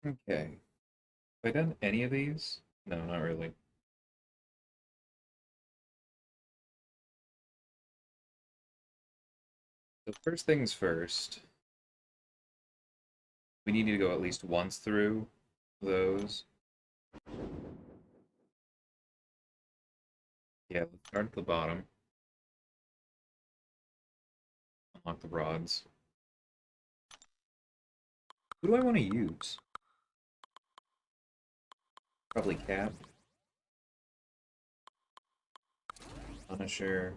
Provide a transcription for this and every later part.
Okay. Have I done any of these? No, not really. So first things first, we need to go at least once through those. Yeah, let's start at the bottom. Unlock the rods. Who do I want to use? Probably Cap. Punisher.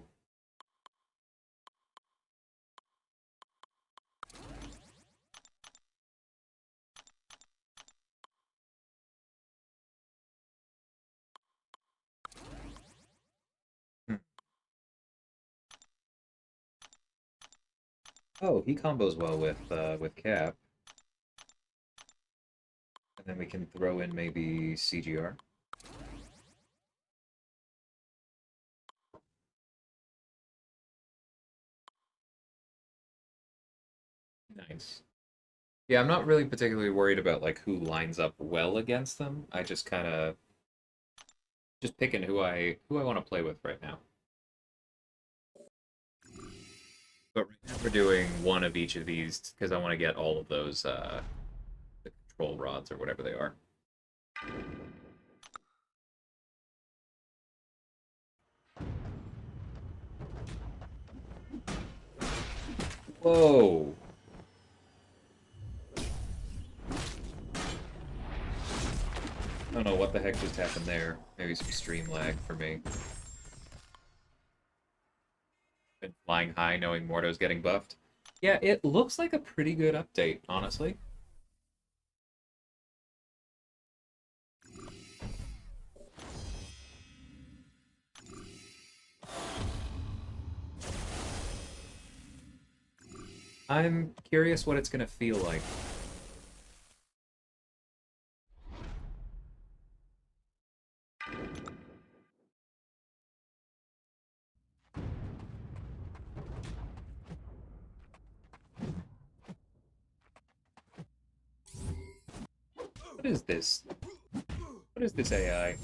Hmm. Oh, he combos well with Cap. And then we can throw in maybe CGR. Nice. Yeah, I'm not really particularly worried about like who lines up well against them. I just kind of just picking who I want to play with right now. But right now we're doing one of each of these because I want to get all of those the control rods or whatever they are. Whoa! I don't know what the heck just happened there. Maybe some stream lag for me. Been flying high knowing Morto's getting buffed. Yeah, it looks like a pretty good update, honestly. I'm curious what it's going to feel like. What is this? What is this AI?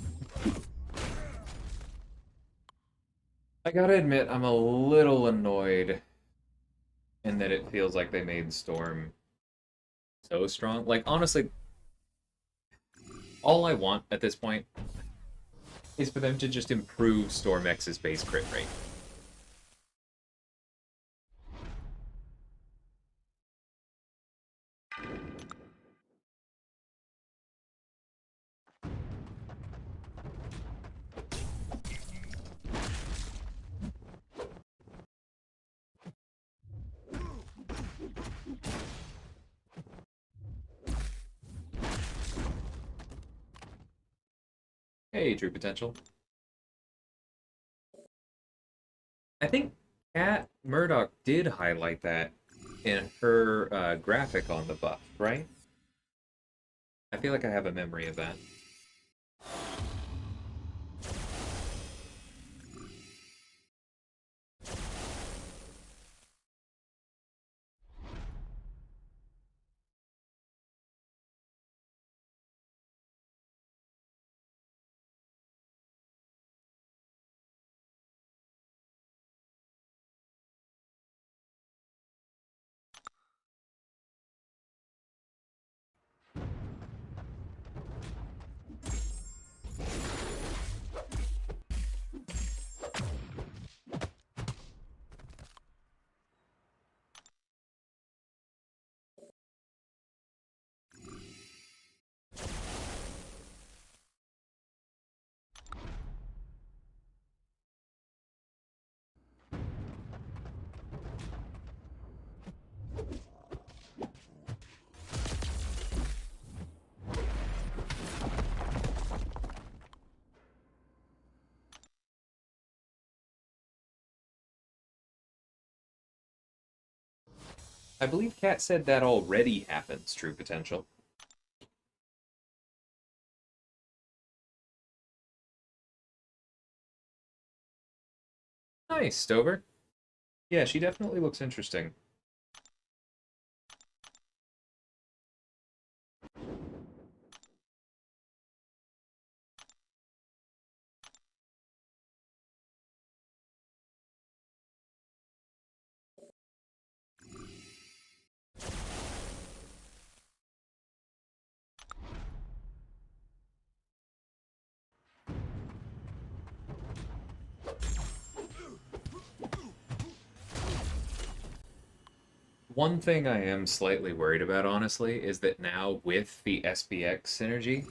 I gotta admit, I'm a little annoyed in that it feels like they made Storm so strong. Like, honestly, all I want at this point is for them to just improve Storm X's base crit rate. Hey, True Potential. I think Kat Murdoch did highlight that in her graphic on the buff, right? I feel like I have a memory of that. I believe Kat said that already happens, True Potential. Nice, Stover. Yeah, she definitely looks interesting. One thing I am slightly worried about, honestly, is that now with the SBX synergy,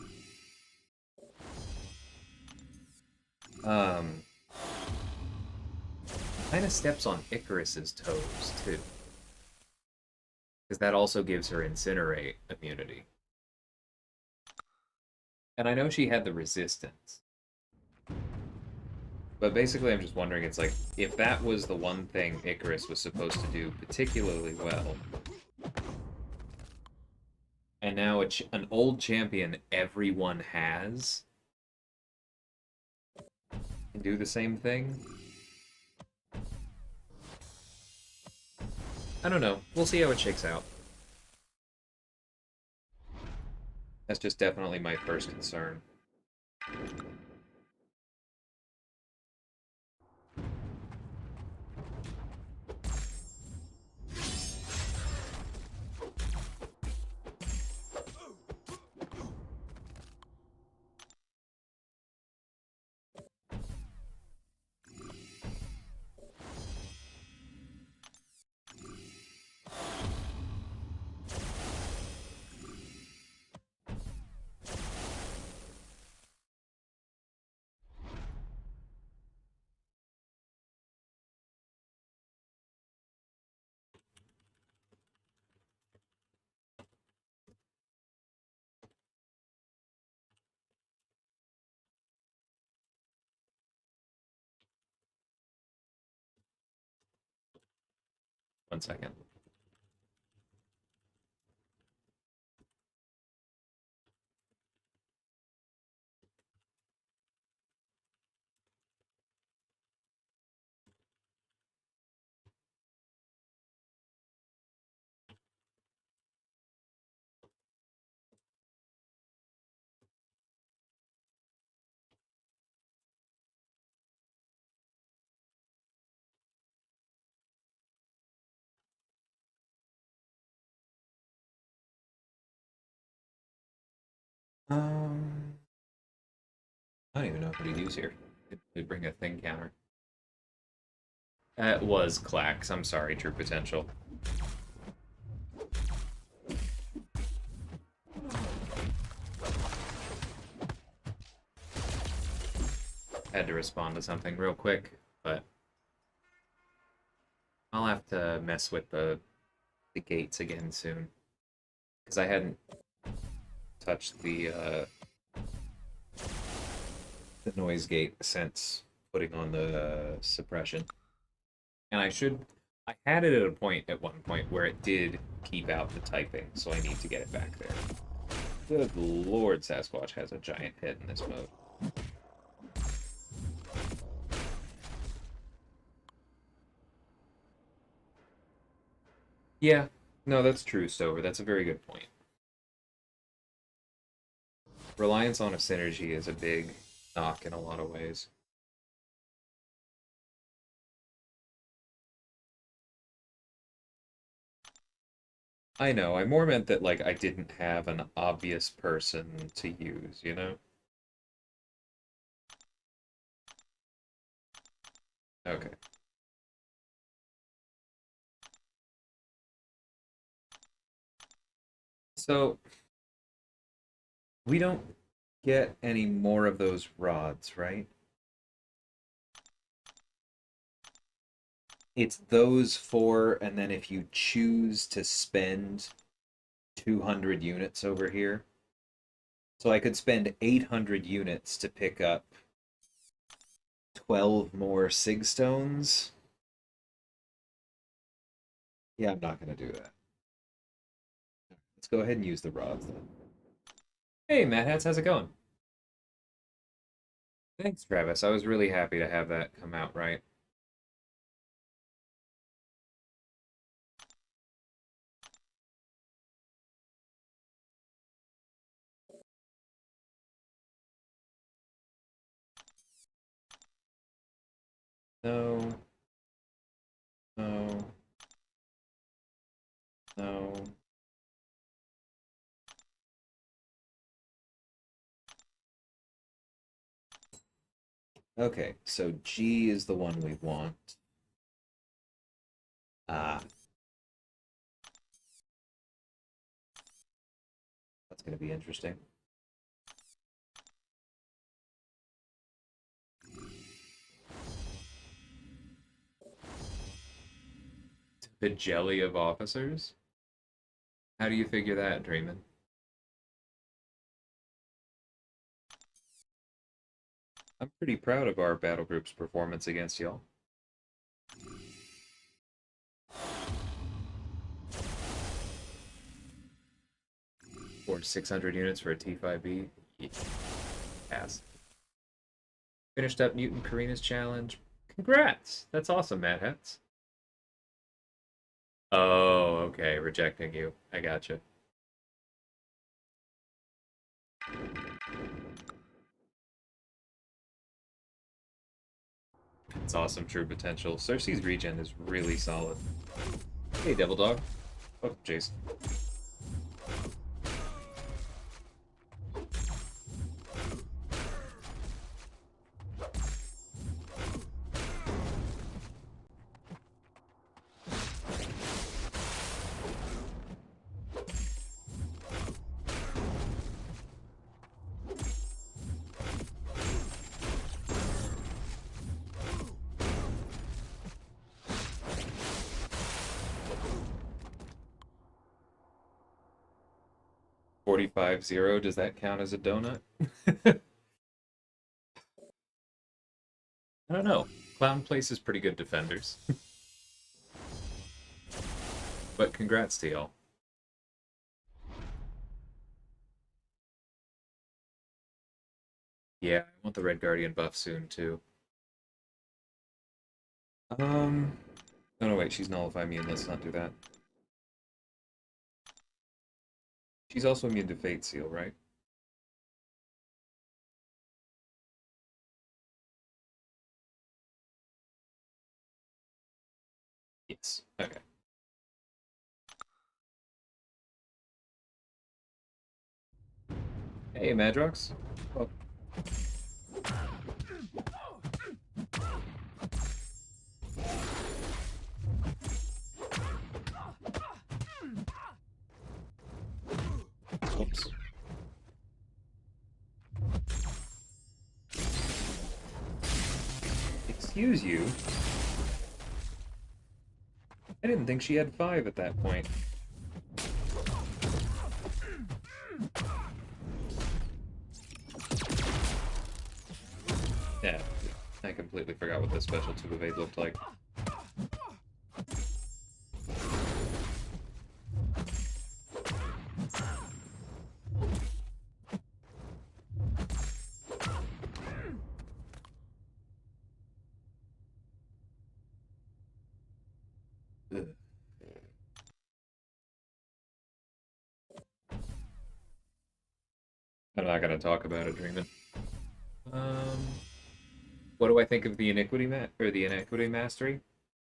um, kind of steps on Icarus's toes too, because that also gives her Incinerate immunity. And I know she had the resistance, but basically I'm just wondering, it's like, if that was the one thing Icarus was supposed to do particularly well, and now an old champion everyone has can do the same thing, I don't know. We'll see how it shakes out. That's just definitely my first concern. 1 second. Um, I don't even know what to use here. Could bring a thing counter. That was Clax. I'm sorry, True Potential. Had to respond to something real quick, but I'll have to mess with the gates again soon because I hadn't touched the noise gate since putting on the suppression. And I had it at a point at one point where it did keep out the typing, so I need to get it back there. Good lord, Sasquatch has a giant hit in this mode. Yeah, no, that's true, Stover. That's a very good point. Reliance on a synergy is a big knock in a lot of ways. I know, I more meant that, like, I didn't have an obvious person to use, you know? Okay. So, we don't get any more of those rods, right? It's those four, and then if you choose to spend 200 units over here. So I could spend 800 units to pick up 12 more Sig Stones. Yeah, I'm not going to do that. Let's go ahead and use the rods then. Hey, Mad Hats, how's it going? Thanks, Travis. I was really happy to have that come out right. No. No. No. Okay, so G is the one we want. Ah. going to be interesting. The jelly of officers? How do you figure that, Dreamin'? I'm pretty proud of our battle group's performance against y'all. Or 600 units for a T5B. Yeah. Pass. Finished up Newton Karina's challenge. Congrats! That's awesome, Mad Hats. Oh, okay. Rejecting you. I gotcha. It's awesome, true potential. Cersei's regen is really solid. Hey, Devil Dog. Welcome, Jason. 45-0, does that count as a donut? I don't know. Clown places pretty good defenders. But congrats to y'all. Yeah, I want the Red Guardian buff soon, too. Oh no, wait, she's nullify immune. Let's not do that. She's also immune to Fate Seal, right? Yes. Okay. Hey, Madrox. Well, oops. Excuse you? I didn't think she had 5 at that point. Yeah, I completely forgot what the special tube evade looked like. Ugh. I'm not gonna talk about it, Dreamin'. What do I think of the Iniquity Mastery?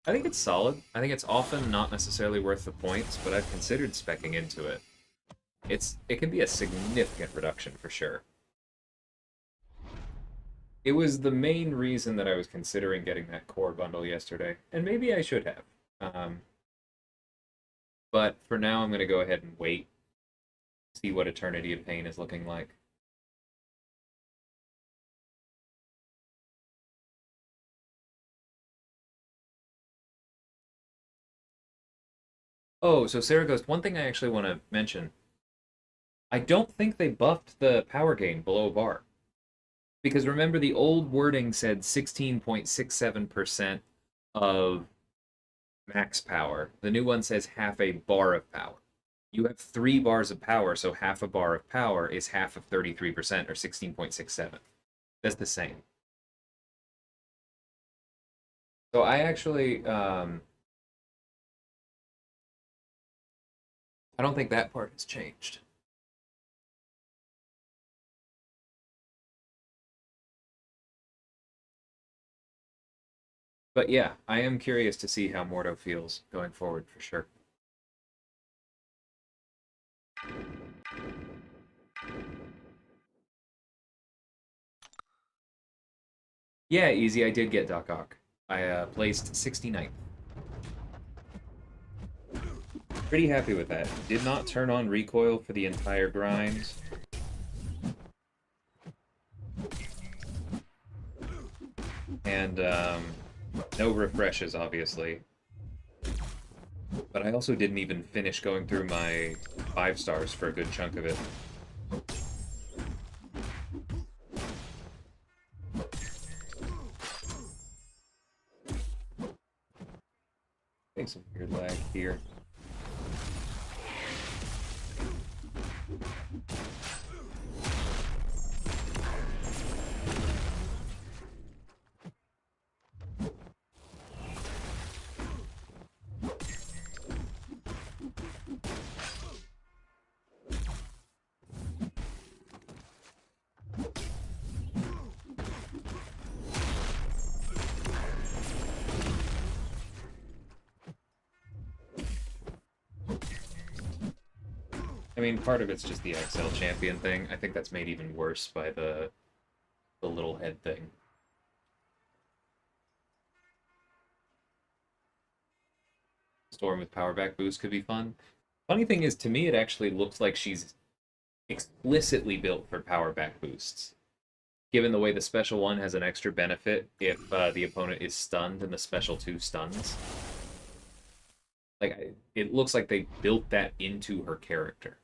I think it's solid. I think it's often not necessarily worth the points, but I've considered speccing into it. It can be a significant reduction for sure. It was the main reason that I was considering getting that core bundle yesterday, and maybe I should have. But for now, I'm going to go ahead and wait, see what Eternity of Pain is looking like. Oh, so Sarah Ghost, one thing I actually want to mention. I don't think they buffed the power gain below bar. Because remember, the old wording said 16.67% of max power. The new one says half a bar of power. You have 3 bars of power, so half a bar of power is half of 33%, or 16.67. That's the same. So I actually, I don't think that part has changed. But yeah, I am curious to see how Mordo feels going forward for sure. Yeah, easy. I did get Doc Ock. I placed 69th. Pretty happy with that. Did not turn on recoil for the entire grind. And no refreshes, obviously. But I also didn't even finish going through my 5 stars for a good chunk of it. Getting some weird lag here. I mean, part of it's just the XL champion thing. I think that's made even worse by the little head thing. Storm with power back boost could be fun. Funny thing is, to me, it actually looks like she's explicitly built for power back boosts. Given the way the special 1 has an extra benefit if the opponent is stunned and the special 2 stuns. Like, it looks like they built that into her character.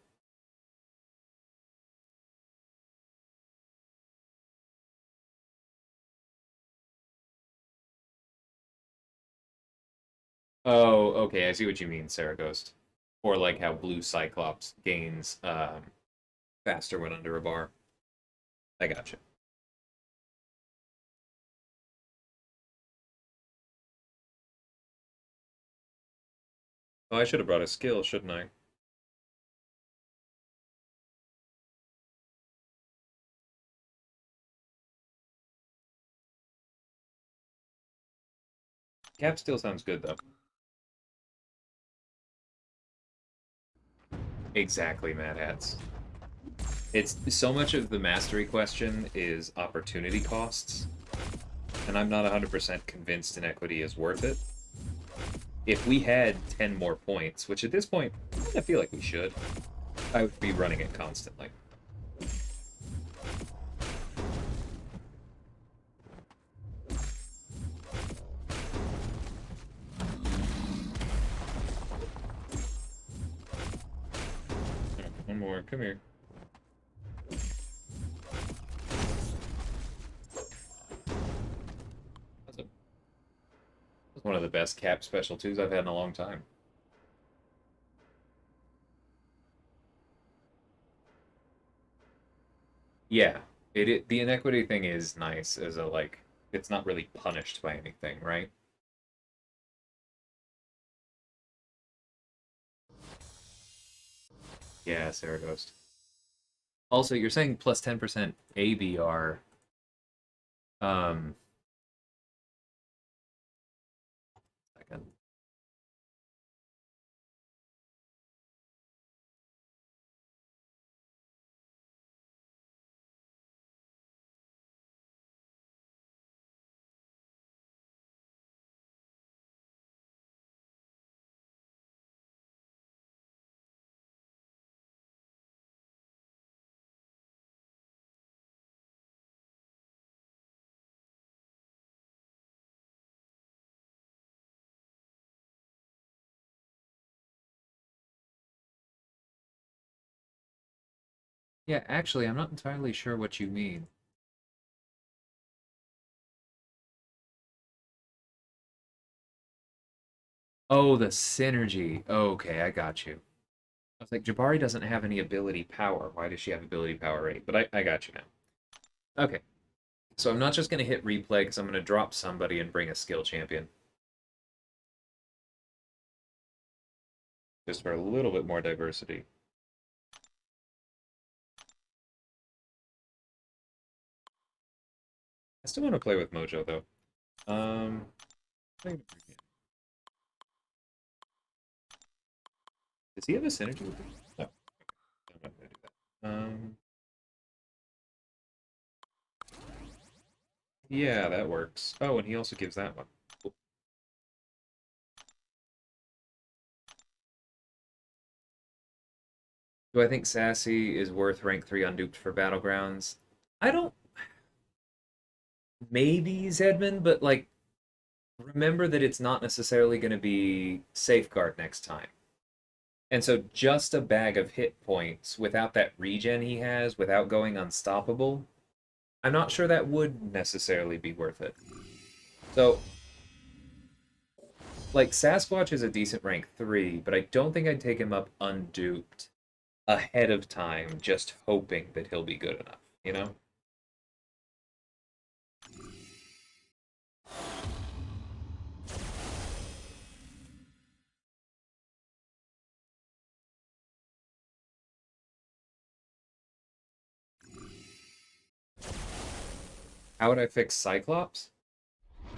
Oh, okay, I see what you mean, Sarah Ghost. Or like how Blue Cyclops gains faster when under a bar. I gotcha. Oh, I should have brought a skill, shouldn't I? Cap still sounds good, though. Exactly, Mad Hats. It's so much of the mastery question is opportunity costs, and I'm not 100% convinced inequity is worth it. If we had 10 more points, which at this point, I feel like we should, I would be running it constantly. One more, come here. That's one of the best cap special 2s I've had in a long time. Yeah, the inequity thing is nice as a like it's not really punished by anything, right? Yeah, Sarah Ghost. Also, you're saying plus 10% ABR. Um, second. Yeah, actually, I'm not entirely sure what you mean. Oh, the synergy. Okay, I got you. I was like, Jabari doesn't have any ability power. Why does she have ability power 8? But I got you now. Okay, so I'm not just going to hit replay because I'm going to drop somebody and bring a skill champion. Just for a little bit more diversity. I still want to play with Mojo, though. Does he have a synergy with him? No. I'm not going to do that. Yeah, that works. Oh, and he also gives that one. Cool. Do I think Sassy is worth rank 3 unduped for Battlegrounds? I don't. Maybe Zedman, but like, remember that it's not necessarily going to be Safeguard next time. And so just a bag of hit points without that regen he has, without going unstoppable, I'm not sure that would necessarily be worth it. So, like, Sasquatch is a decent rank 3, but I don't think I'd take him up unduped ahead of time, just hoping that he'll be good enough, you know? How would I fix Cyclops?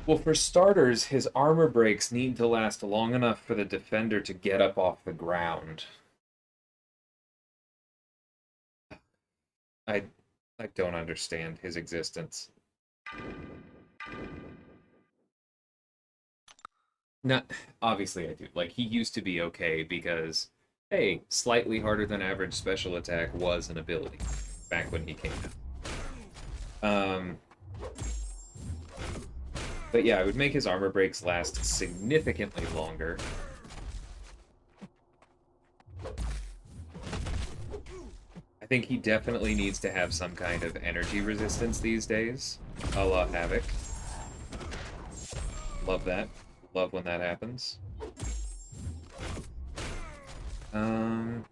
Well, for starters, his armor breaks need to last long enough for the defender to get up off the ground. I I don't understand his existence. Not obviously I do. Like he used to be okay because hey, slightly harder than average special attack was an ability back when he came out. But yeah, I would make his armor breaks last significantly longer. I think he definitely needs to have some kind of energy resistance these days, a la Havoc. Love that. Love when that happens. Um,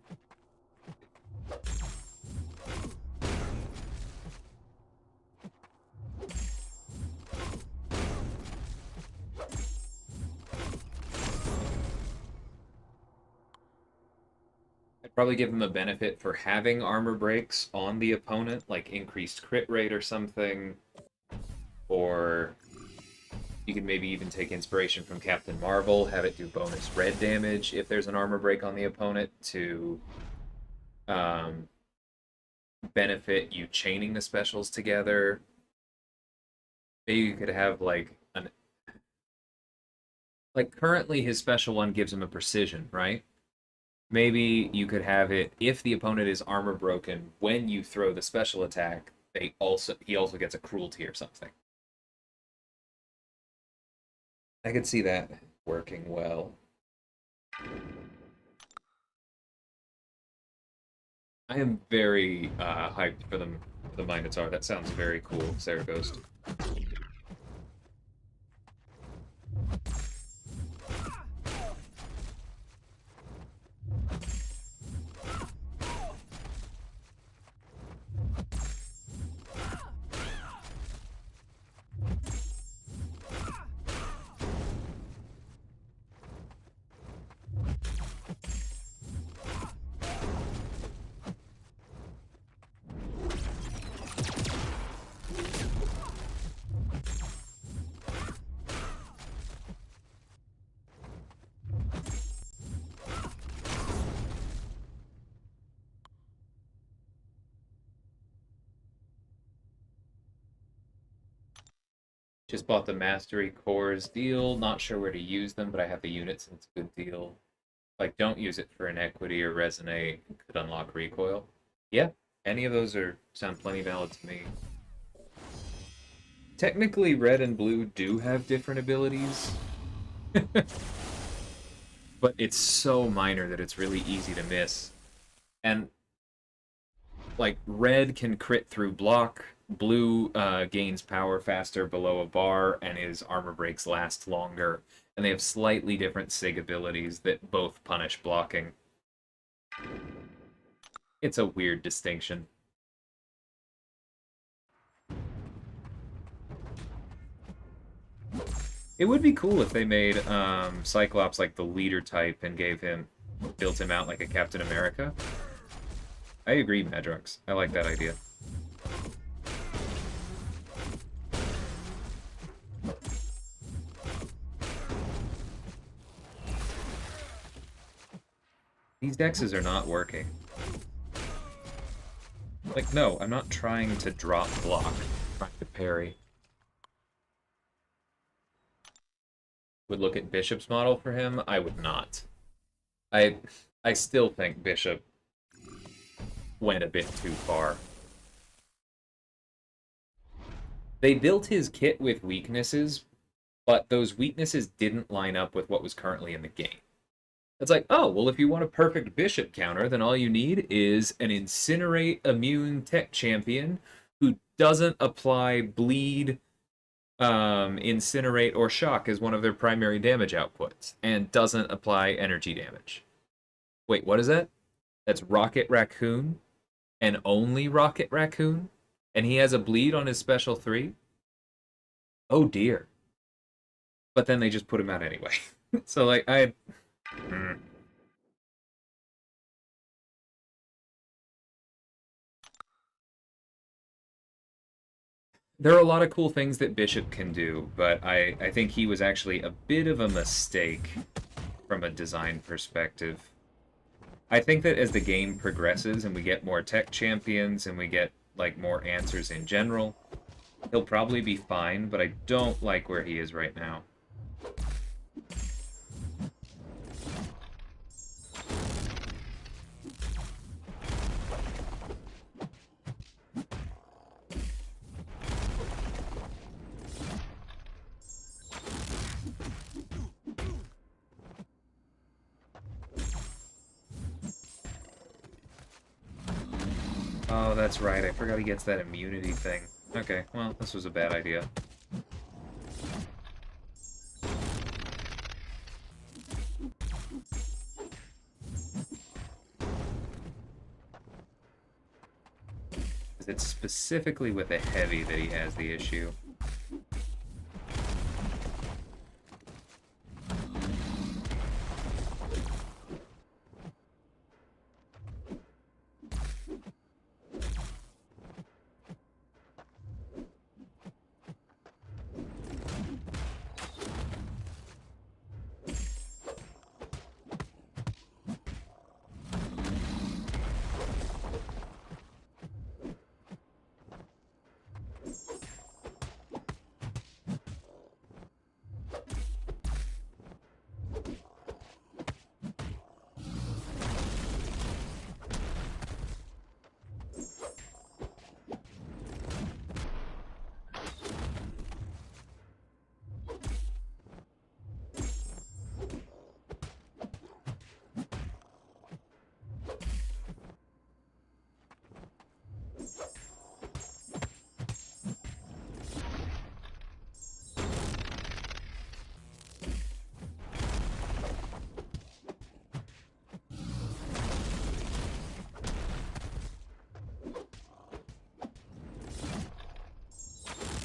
I'd probably give him a benefit for having armor breaks on the opponent, like increased crit rate or something. Or you could maybe even take inspiration from Captain Marvel, have it do bonus red damage if there's an armor break on the opponent to um, benefit you chaining the specials together. Maybe you could have like currently his special one gives him a precision, right? Maybe you could have it if the opponent is armor broken when you throw the special attack, he also gets a cruelty or something. I could see that working well. I am very hyped for the Minotaur. That sounds very cool, Sarah Ghost. Just bought the Mastery Cores deal. Not sure where to use them, but I have the units and it's a good deal. Like, don't use it for Inequity or Resonate. Could unlock Recoil. Yeah, any of those are sound plenty valid to me. Technically, red and blue do have different abilities, but it's so minor that it's really easy to miss. And like red can crit through block, blue gains power faster below a bar, and his armor breaks last longer. And they have slightly different sig abilities that both punish blocking. It's a weird distinction. It would be cool if they made Cyclops like the leader type and built him out like a Captain America. I agree, Madrox. I like that idea. These dexes are not working. Like, no, I'm not trying to drop block. I'm trying to parry. Would look at Bishop's model for him? I would not. I I still think Bishop went a bit too far. They built his kit with weaknesses, but those weaknesses didn't line up with what was currently in the game. It's like, oh, well, if you want a perfect bishop counter, then all you need is an incinerate immune tech champion who doesn't apply bleed, incinerate, or shock as one of their primary damage outputs, and doesn't apply energy damage. Wait, what is that? That's Rocket Raccoon, and only Rocket Raccoon? And he has a bleed on his special 3? Oh dear. But then they just put him out anyway. So, like, I... There are a lot of cool things that Bishop can do, but I think he was actually a bit of a mistake from a design perspective. I think that as the game progresses and we get more tech champions and we get, like, more answers in general, he'll probably be fine, but I don't like where he is right now. Oh, that's right. I forgot he gets that immunity thing. Okay, well, this was a bad idea. It's specifically with the heavy that he has the issue.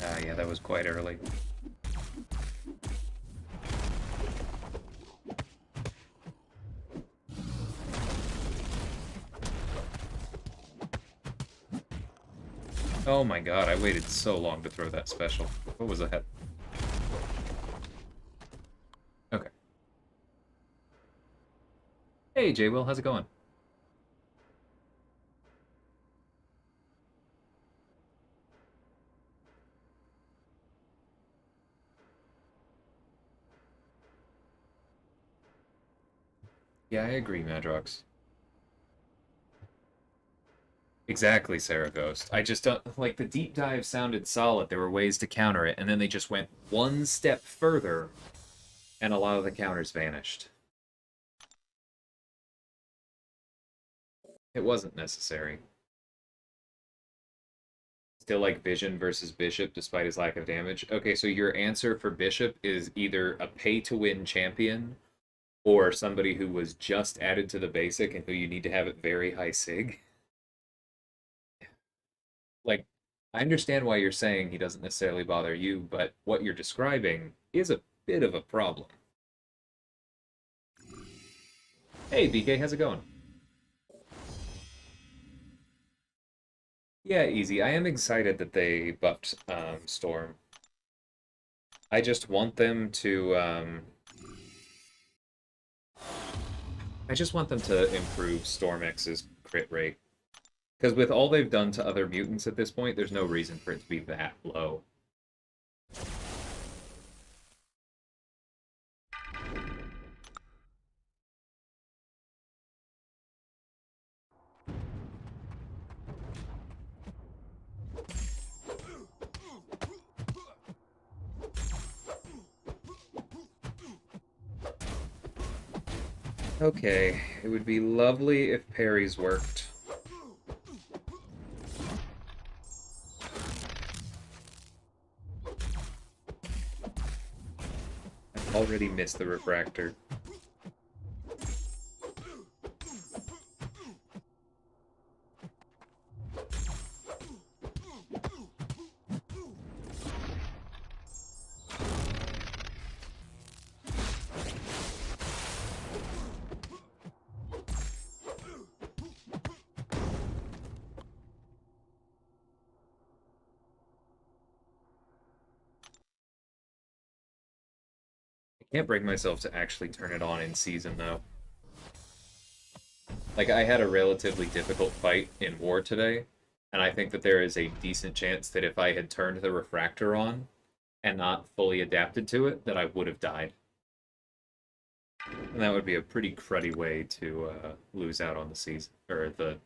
Ah, yeah, that was quite early. Oh my god, I waited so long to throw that special. What was that? Okay. Hey, J-Will, how's it going? Yeah, I agree, Madrox. Exactly, Sarah Ghost. I just don't... Like, the deep dive sounded solid. There were ways to counter it, and then they just went one step further, and a lot of the counters vanished. It wasn't necessary. Still like Vision versus Bishop despite his lack of damage. Okay, so your answer for Bishop is either a pay-to-win champion or somebody who was just added to the basic and who you need to have at very high sig. Like, I understand why you're saying he doesn't necessarily bother you, but what you're describing is a bit of a problem. Hey, BK, how's it going? Yeah, easy. I am excited that they buffed Storm. I just want them to I just want them to improve Storm X's crit rate. Because with all they've done to other mutants at this point, there's no reason for it to be that low. Okay, it would be lovely if parries worked. I've already missed the refractor. I can't bring myself to actually turn it on in season, though. Like, I had a relatively difficult fight in War today, and I think that there is a decent chance that if I had turned the refractor on and not fully adapted to it, that I would have died. And that would be a pretty cruddy way to lose out on the season, or the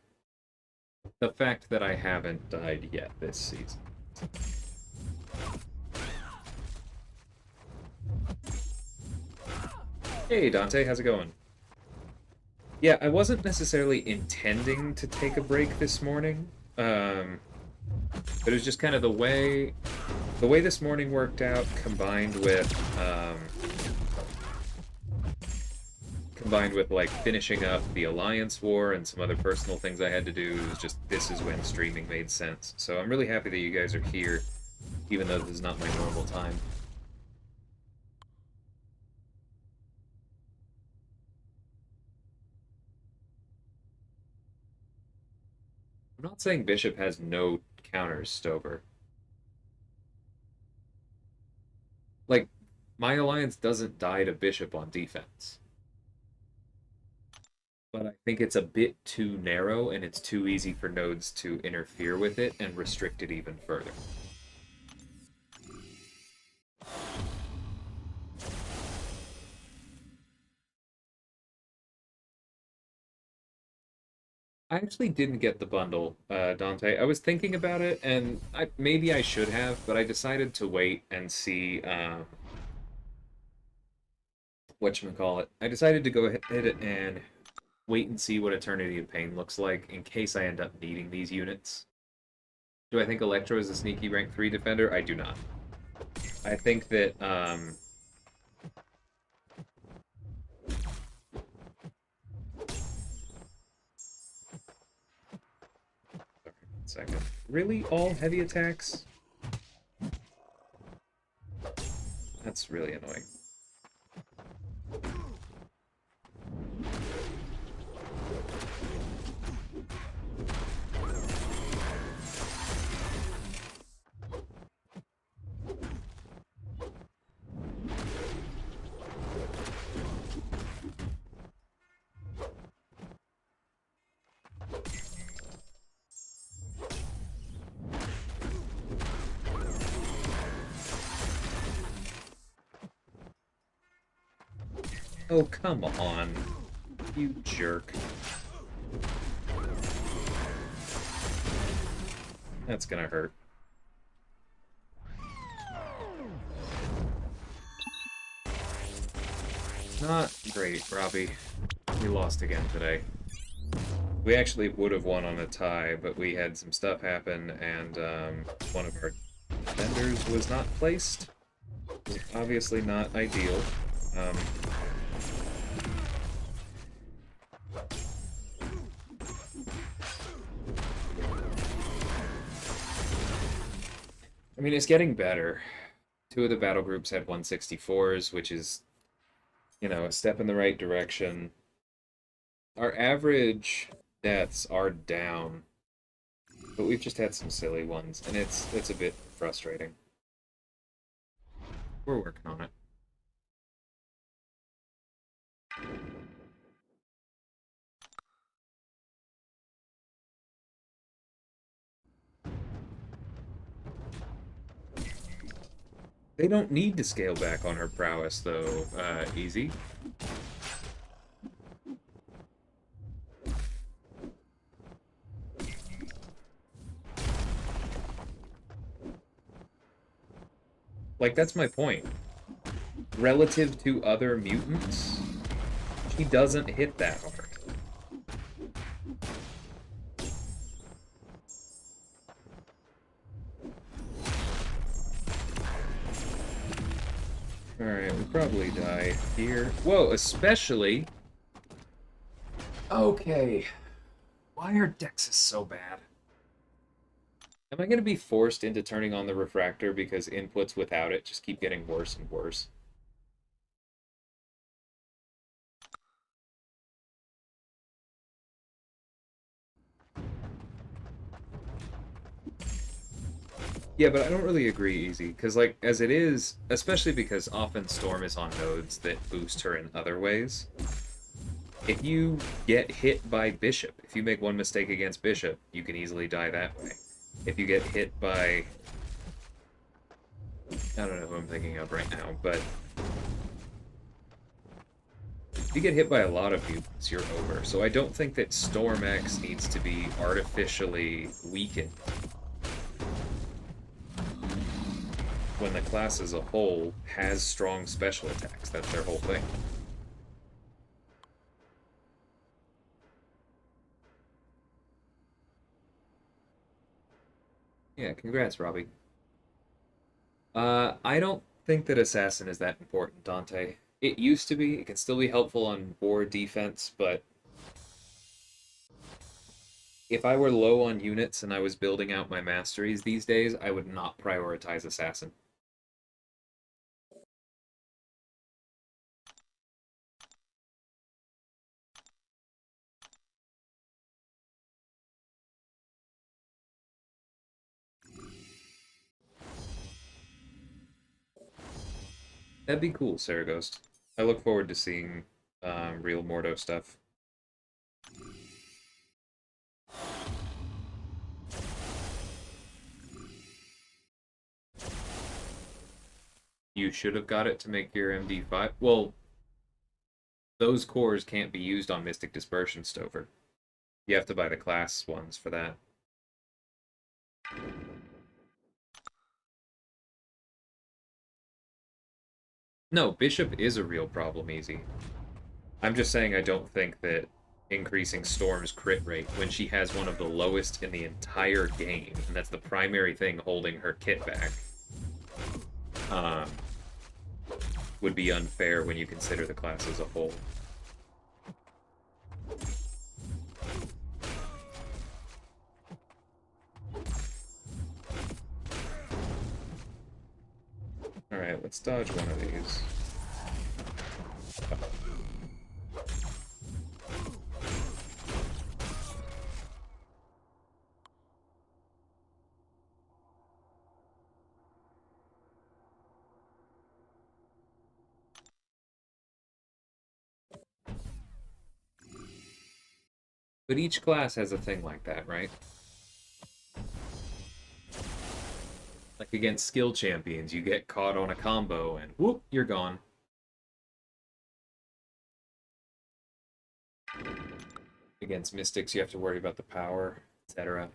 fact that I haven't died yet this season. Hey Dante, how's it going? Yeah, I wasn't necessarily intending to take a break this morning, but it was just kind of the way this morning worked out, combined with like finishing up the Alliance War and some other personal things I had to do. It was just this is when streaming made sense. So I'm really happy that you guys are here, even though this is not my normal time. I'm not saying Bishop has no counters, Stover. Like, my Alliance doesn't die to Bishop on defense. But I think it's a bit too narrow, and it's too easy for nodes to interfere with it and restrict it even further. I actually didn't get the bundle, Dante. I was thinking about it, and maybe I should have, but I decided to wait and see whatchamacallit. I decided to go ahead and wait and see what Eternity of Pain looks like in case I end up needing these units. Do I think Electro is a sneaky rank 3 defender? I do not. I think that second. Really? All heavy attacks? That's really annoying. Oh, come on. You jerk. That's gonna hurt. Not great, Robbie. We lost again today. We actually would have won on a tie, but we had some stuff happen, and one of our defenders was not placed. Obviously not ideal. I mean, it's getting better. Two of the battle groups had 164s, which is, you know, a step in the right direction. Our average deaths are down, but we've just had some silly ones, and it's a bit frustrating. We're working on it. They don't need to scale back on her prowess, though, Easy. Like, that's my point. Relative to other mutants, He doesn't hit that hard. Alright, we probably die here. Whoa, especially... Okay. Why are dexes so bad? Am I going to be forced into turning on the refractor because inputs without it just keep getting worse and worse? Yeah, but I don't really agree, Easy, because, like, as it is, especially because often Storm is on nodes that boost her in other ways, if you get hit by Bishop, if you make one mistake against Bishop, you can easily die that way. If you get hit by... I don't know who I'm thinking of right now, but... if you get hit by a lot of mutants, you're over. So I don't think that Storm X needs to be artificially weakened when the class as a whole has strong special attacks. That's their whole thing. Yeah, congrats, Robbie. I don't think that Assassin is that important, Dante. It used to be. It can still be helpful on war defense, but if I were low on units and I was building out my masteries these days, I would not prioritize Assassin. That'd be cool, Saraghost. I look forward to seeing real Mordo stuff. You should have got it to make your MD5. Well, those cores can't be used on Mystic Dispersion, Stover. You have to buy the class ones for that. No, Bishop is a real problem, Easy. I'm just saying I don't think that increasing Storm's crit rate when she has one of the lowest in the entire game, and that's the primary thing holding her kit back, um, would be unfair when you consider the class as a whole. Alright, let's dodge one of these. But each class has a thing like that, right? Like against skill champions, you get caught on a combo and whoop, you're gone. Against mystics, you have to worry about the power, etc.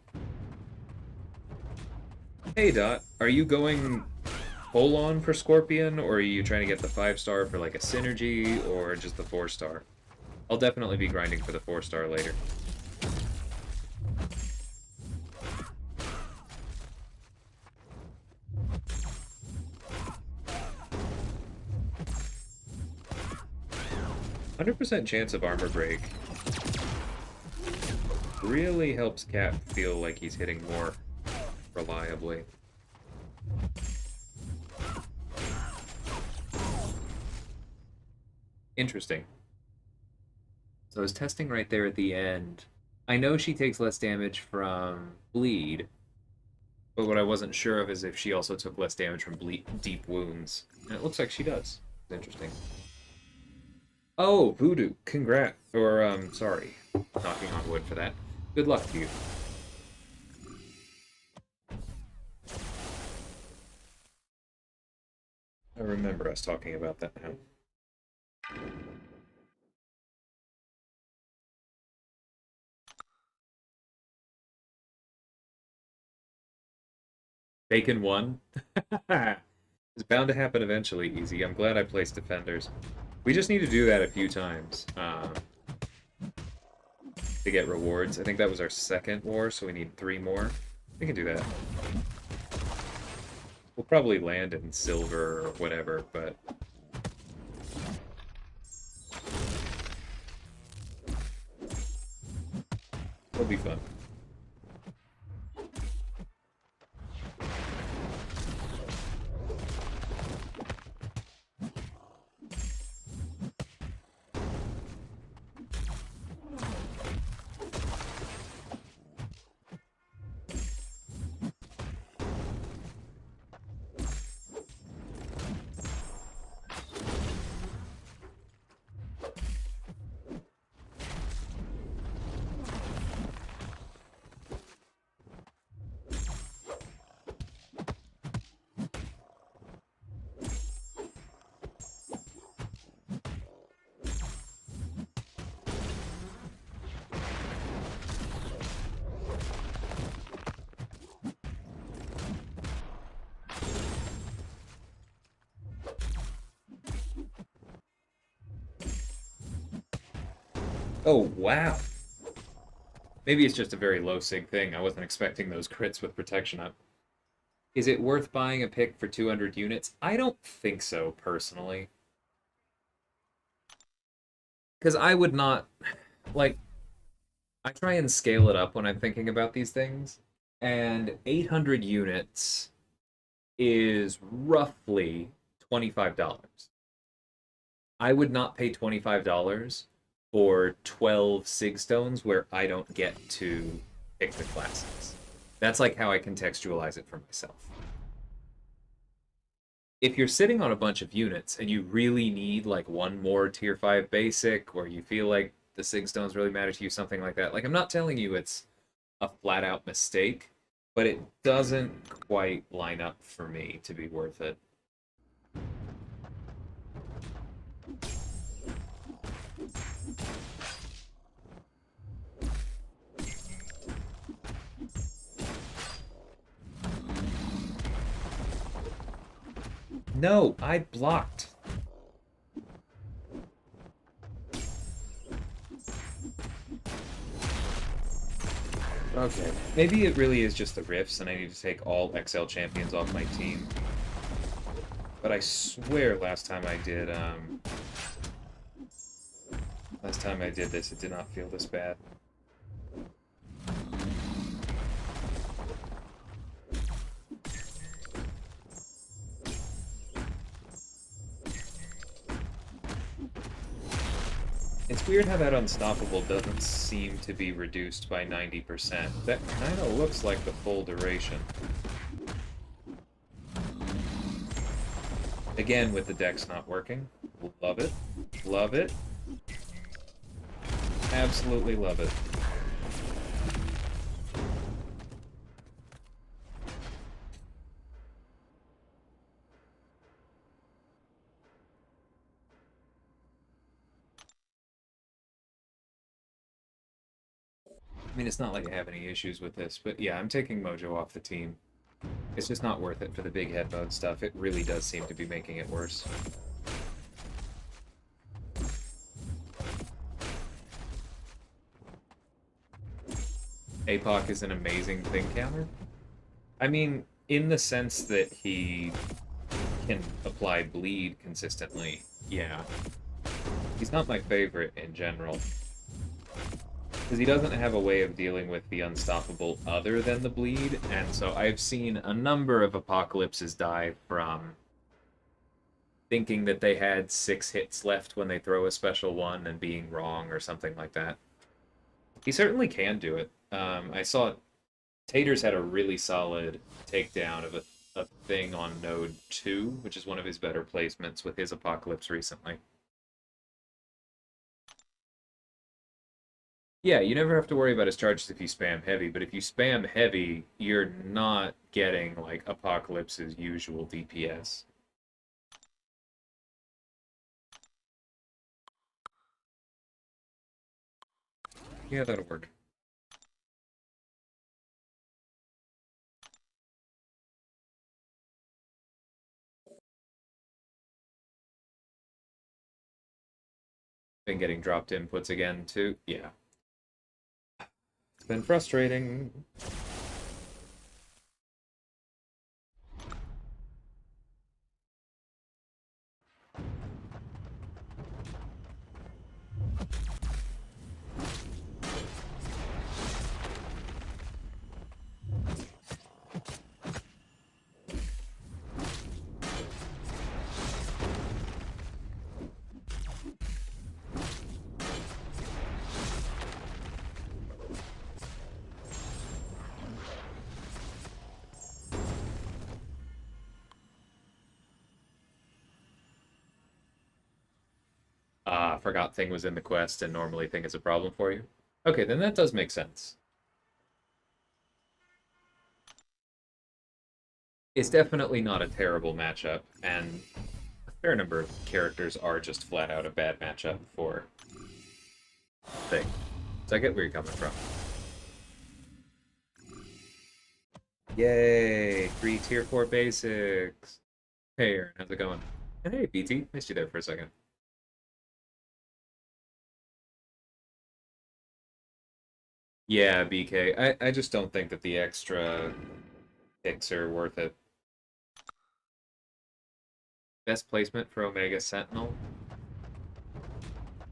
Hey Dot, are you going full on for Scorpion, or are you trying to get the 5-star for like a synergy, or just the 4-star? I'll definitely be grinding for the 4-star later. 100% chance of armor break really helps Cap feel like he's hitting more reliably. Interesting. So I was testing right there at the end. I know she takes less damage from bleed, but what I wasn't sure of is if she also took less damage from deep wounds. And it looks like she does. It's interesting. Oh, Voodoo, congrats. Or, sorry. Knocking on wood for that. Good luck to you. I remember us talking about that now. Bacon 1? It's bound to happen eventually, Easy. I'm glad I placed defenders. We just need to do that a few times to get rewards. I think that was our second war, so we need 3 more. We can do that. We'll probably land in silver or whatever, but... it'll be fun. Oh, wow. Maybe it's just a very low sig thing. I wasn't expecting those crits with protection up. Is it worth buying a pick for 200 units? I don't think so, personally. Because I would not... like, I try and scale it up when I'm thinking about these things, and 800 units is roughly $25. I would not pay $25 for 12 Sig Stones where I don't get to pick the classes. That's like how I contextualize it for myself. If you're sitting on a bunch of units and you really need like one more tier 5 basic, or you feel like the Sig Stones really matter to you, something like that, like I'm not telling you it's a flat out mistake, but it doesn't quite line up for me to be worth it. No, I blocked. Okay. Maybe it really is just the rifts and I need to take all XL champions off my team. But I swear last time I did this, it did not feel this bad. It's weird how that unstoppable doesn't seem to be reduced by 90%. That kind of looks like the full duration. Again, with the dex not working. Love it. Love it. Absolutely love it. I mean, it's not like I have any issues with this, but yeah, I'm taking Mojo off the team. It's just not worth it for the big head mode stuff. It really does seem to be making it worse. APOC is an amazing thing counter. I mean, in the sense that he can apply bleed consistently, yeah. He's not my favorite in general. Because he doesn't have a way of dealing with the unstoppable other than the bleed, and so I've seen a number of apocalypses die from thinking that they had 6 hits left when they throw a special one and being wrong or something like that. He certainly can do it. I saw Taters had a really solid takedown of a thing on node 2, which is one of his better placements with his apocalypse recently. Yeah, you never have to worry about his charges if you spam heavy, but if you spam heavy, you're not getting, like, Apocalypse's usual DPS. Yeah, that'll work. Been getting dropped inputs again, too. Yeah. It's been frustrating. Ah, forgot thing was in the quest and normally thing is a problem for you. Okay, then that does make sense. It's definitely not a terrible matchup, and a fair number of characters are just flat out a bad matchup for thing. So I get where you're coming from. Yay! 3 tier 4 basics! Hey Aaron, how's it going? And hey BT, missed you there for a second. Yeah, BK. I just don't think that the extra picks are worth it. Best placement for Omega Sentinel?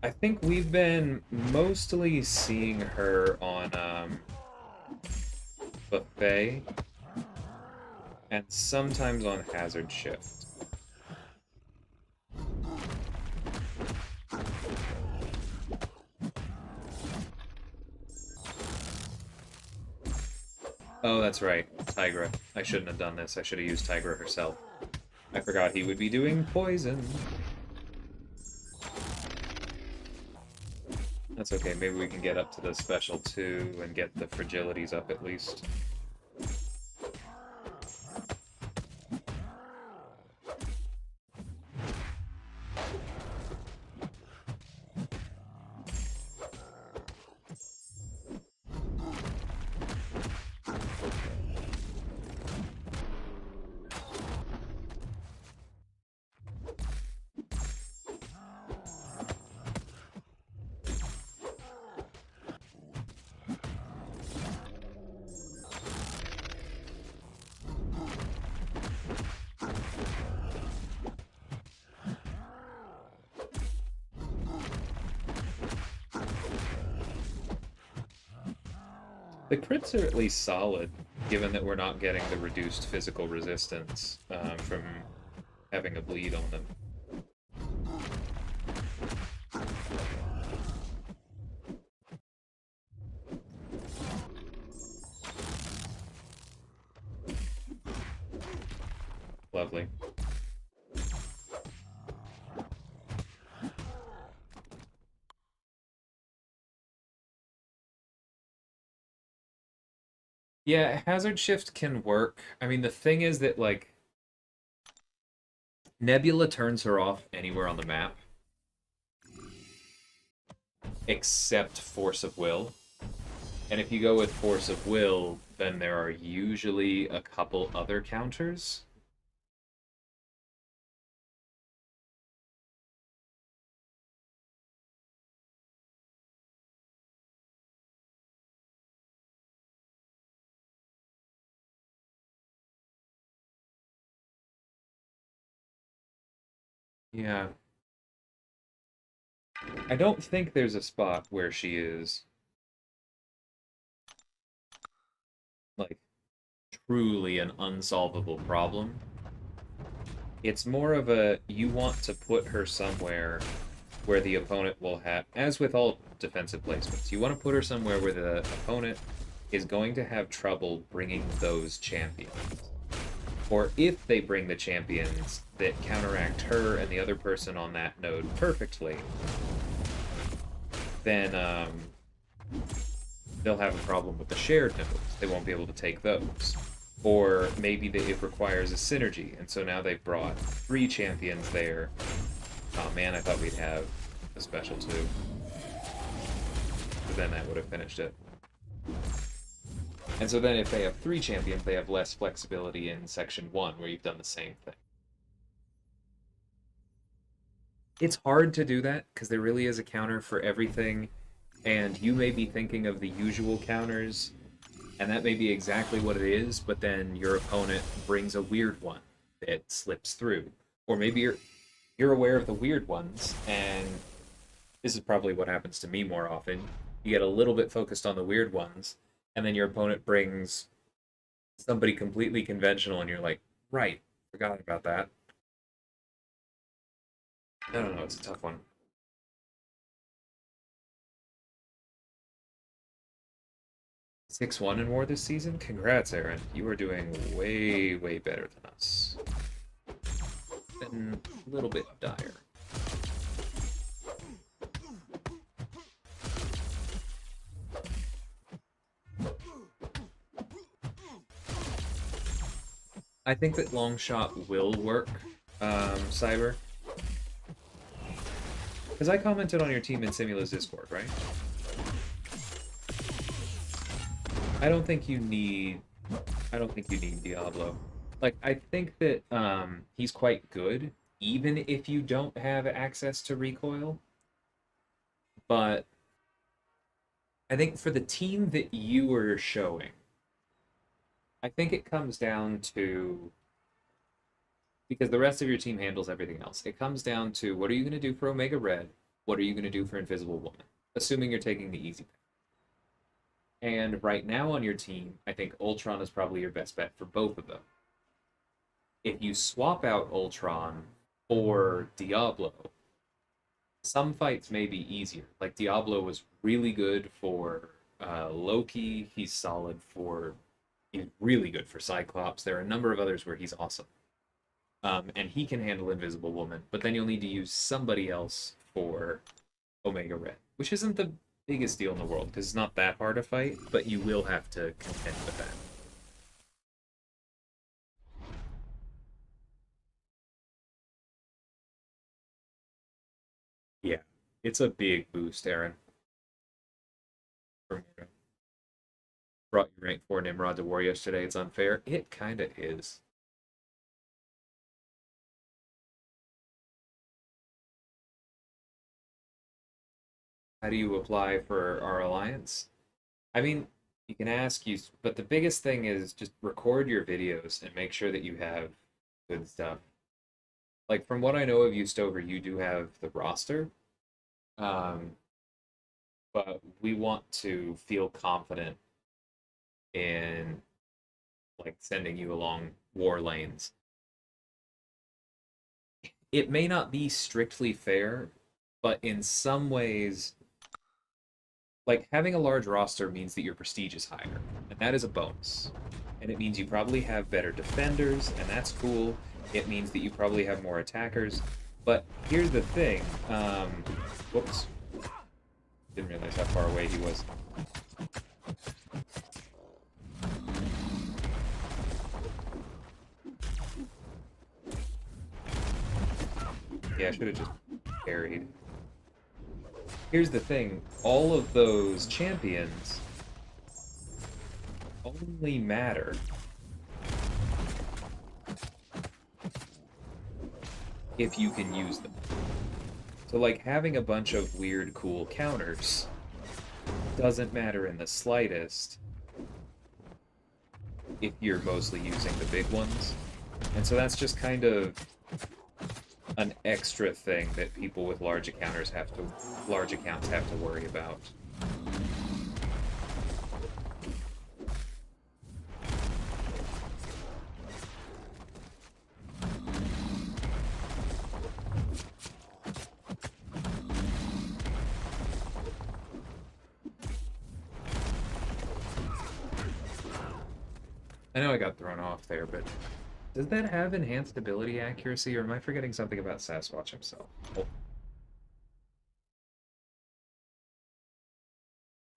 I think we've been mostly seeing her on Buffet and sometimes on Hazard Shift. Oh, that's right. Tigra. I shouldn't have done this. I should have used Tigra herself. I forgot he would be doing poison. That's okay. Maybe we can get up to the special 2 and get the fragilities up at least. The crits are at least solid, given that we're not getting the reduced physical resistance from having a bleed on them. Lovely. Yeah, hazard shift can work. I mean, the thing is that, like, Nebula turns her off anywhere on the map, except Force of Will. And if you go with Force of Will, then there are usually a couple other counters. Yeah. I don't think there's a spot where she is, like, truly an unsolvable problem. It's more of a you want to put her somewhere where the opponent will have, as with all defensive placements, you want to put her somewhere where the opponent is going to have trouble bringing those champions. Or if they bring the champions that counteract her and the other person on that node perfectly, then they'll have a problem with the shared nodes. They won't be able to take those. Or maybe it requires a synergy, and so now they've brought 3 champions there. Oh man, I thought we'd have a special 2. But then that would have finished it. And so then if they have 3 champions, they have less flexibility in section 1, where you've done the same thing. It's hard to do that because there really is a counter for everything, and you may be thinking of the usual counters, and that may be exactly what it is, but then your opponent brings a weird one that slips through. Or maybe you're aware of the weird ones, and this is probably what happens to me more often. You get a little bit focused on the weird ones, and then your opponent brings somebody completely conventional, and you're like, right, forgot about that. I don't know, it's a tough one. 6-1 in war this season? Congrats, Aaron. You are doing way, way better than us. Been a little bit dire. I think that long shot will work, Cyber. Because I commented on your team in Simula's Discord, right? I don't think you need. I don't think you need Diablo. Like, I think that he's quite good, even if you don't have access to recoil. But I think for the team that you were showing, I think it comes down to, because the rest of your team handles everything else. It comes down to, what are you going to do for Omega Red? What are you going to do for Invisible Woman? Assuming you're taking the easy path. And right now on your team, I think Ultron is probably your best bet for both of them. If you swap out Ultron for Diablo, some fights may be easier. Like Diablo was really good for Loki. He's really good for Cyclops. There are a number of others where he's awesome. And he can handle Invisible Woman, but then you'll need to use somebody else for Omega Red, which isn't the biggest deal in the world because it's not that hard to fight, but you will have to contend with that. Yeah, it's a big boost, Aaron. Brought you rank 4 Nimrod to war yesterday. It's unfair. It kinda is. How do you apply for our alliance? I mean, you can ask you, but the biggest thing is just record your videos and make sure that you have good stuff. Like from what I know of you, Stover, you do have the roster, um, but we want to feel confident in like sending you along war lanes. It may not be strictly fair, but in some ways, like having a large roster means that your prestige is higher, and that is a bonus. And it means you probably have better defenders, and that's cool. It means that you probably have more attackers. But here's the thing. Whoops. Didn't realize how far away he was. Yeah, I should have just parried. Here's the thing. All of those champions only matter if you can use them. So, like, having a bunch of weird, cool counters doesn't matter in the slightest if you're mostly using the big ones. And so that's just kind of an extra thing that people with large accounts have to worry about. I know I got thrown off there, but does that have enhanced ability accuracy, or am I forgetting something about Sasquatch himself? Oh.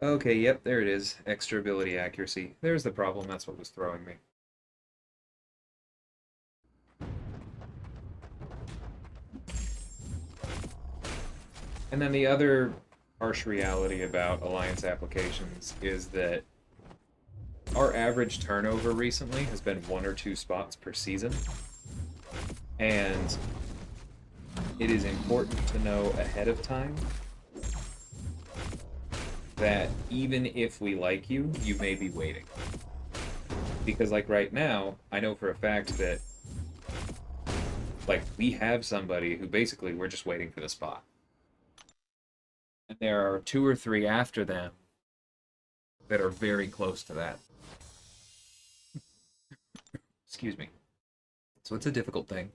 Okay, yep, there it is. Extra ability accuracy. There's the problem, that's what was throwing me. And then the other harsh reality about Alliance applications is that our average turnover recently has been 1 or 2 spots per season. And it is important to know ahead of time that even if we like you, you may be waiting. Because, like, right now, I know for a fact that, like, we have somebody who basically we're just waiting for the spot. And there are 2 or 3 after them that are very close to that. Excuse me. So it's a difficult thing.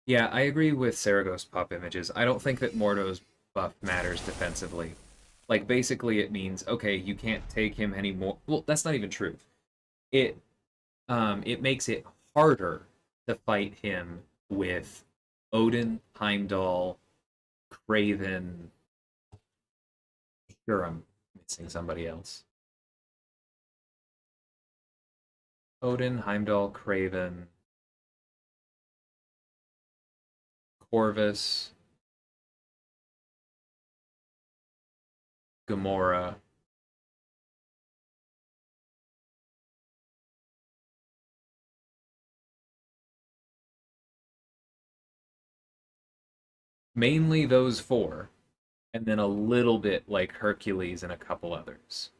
Yeah, I agree with Sarago's pop images. I don't think that Mordo's buff matters defensively. Like, basically, it means, okay, you can't take him anymore. Well, that's not even true. It it makes it harder to fight him with Odin, Heimdall, Craven. Sure, I'm missing somebody else. Odin, Heimdall, Craven, Corvus, Gamora. Mainly those four, and then a little bit like Hercules and a couple others.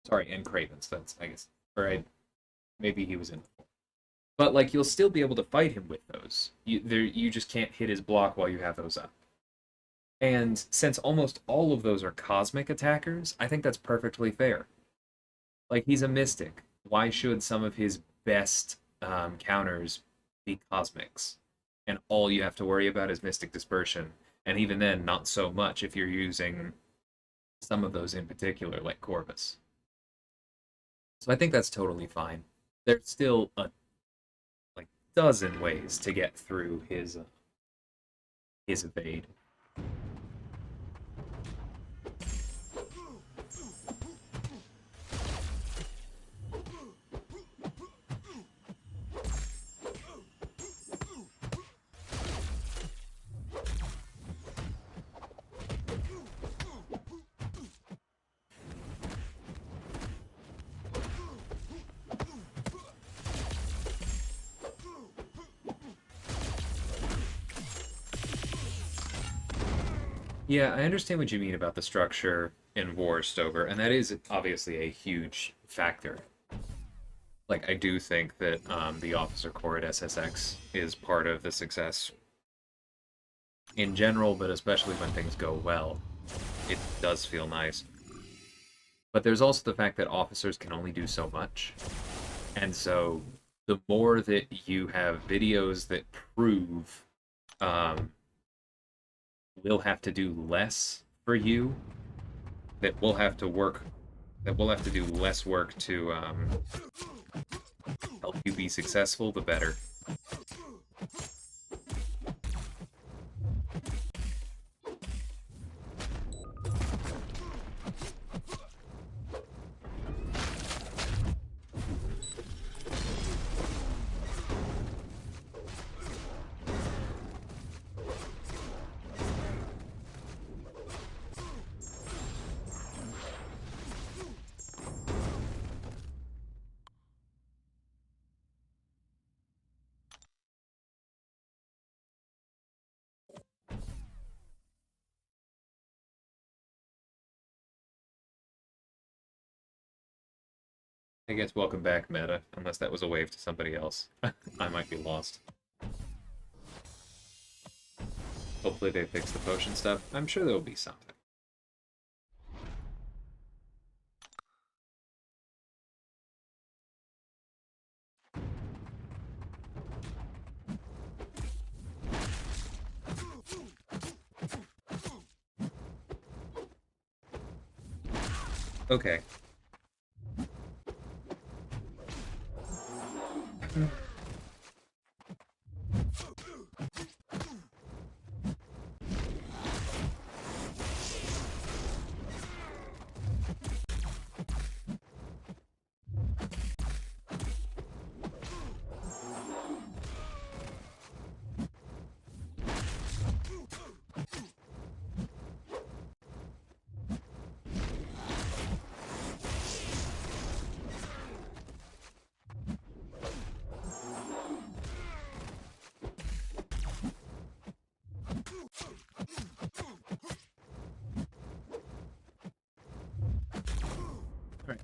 Sorry, and Craven's. That's I guess, or maybe he was in. But like you'll still be able to fight him with those. You just can't hit his block while you have those up. And since almost all of those are cosmic attackers, I think that's perfectly fair. Like he's a mystic. Why should some of his best counters be cosmics? And all you have to worry about is mystic dispersion. And even then, not so much if you're using some of those in particular, like Corvus. So I think that's totally fine. There's still a like dozen ways to get through his evade. Yeah, I understand what you mean about the structure in War Stover, and that is obviously a huge factor. Like, I do think that the Officer Corps at SSX is part of the success in general, but especially when things go well. It does feel nice. But there's also the fact that officers can only do so much. And so the more that you have videos that prove um, we'll have to do less for you, that we'll have to work, that we'll have to do less work to help you be successful, the better. I guess welcome back, Meta, unless that was a wave to somebody else. I might be lost. Hopefully they fix the potion stuff. I'm sure there'll be something. Okay.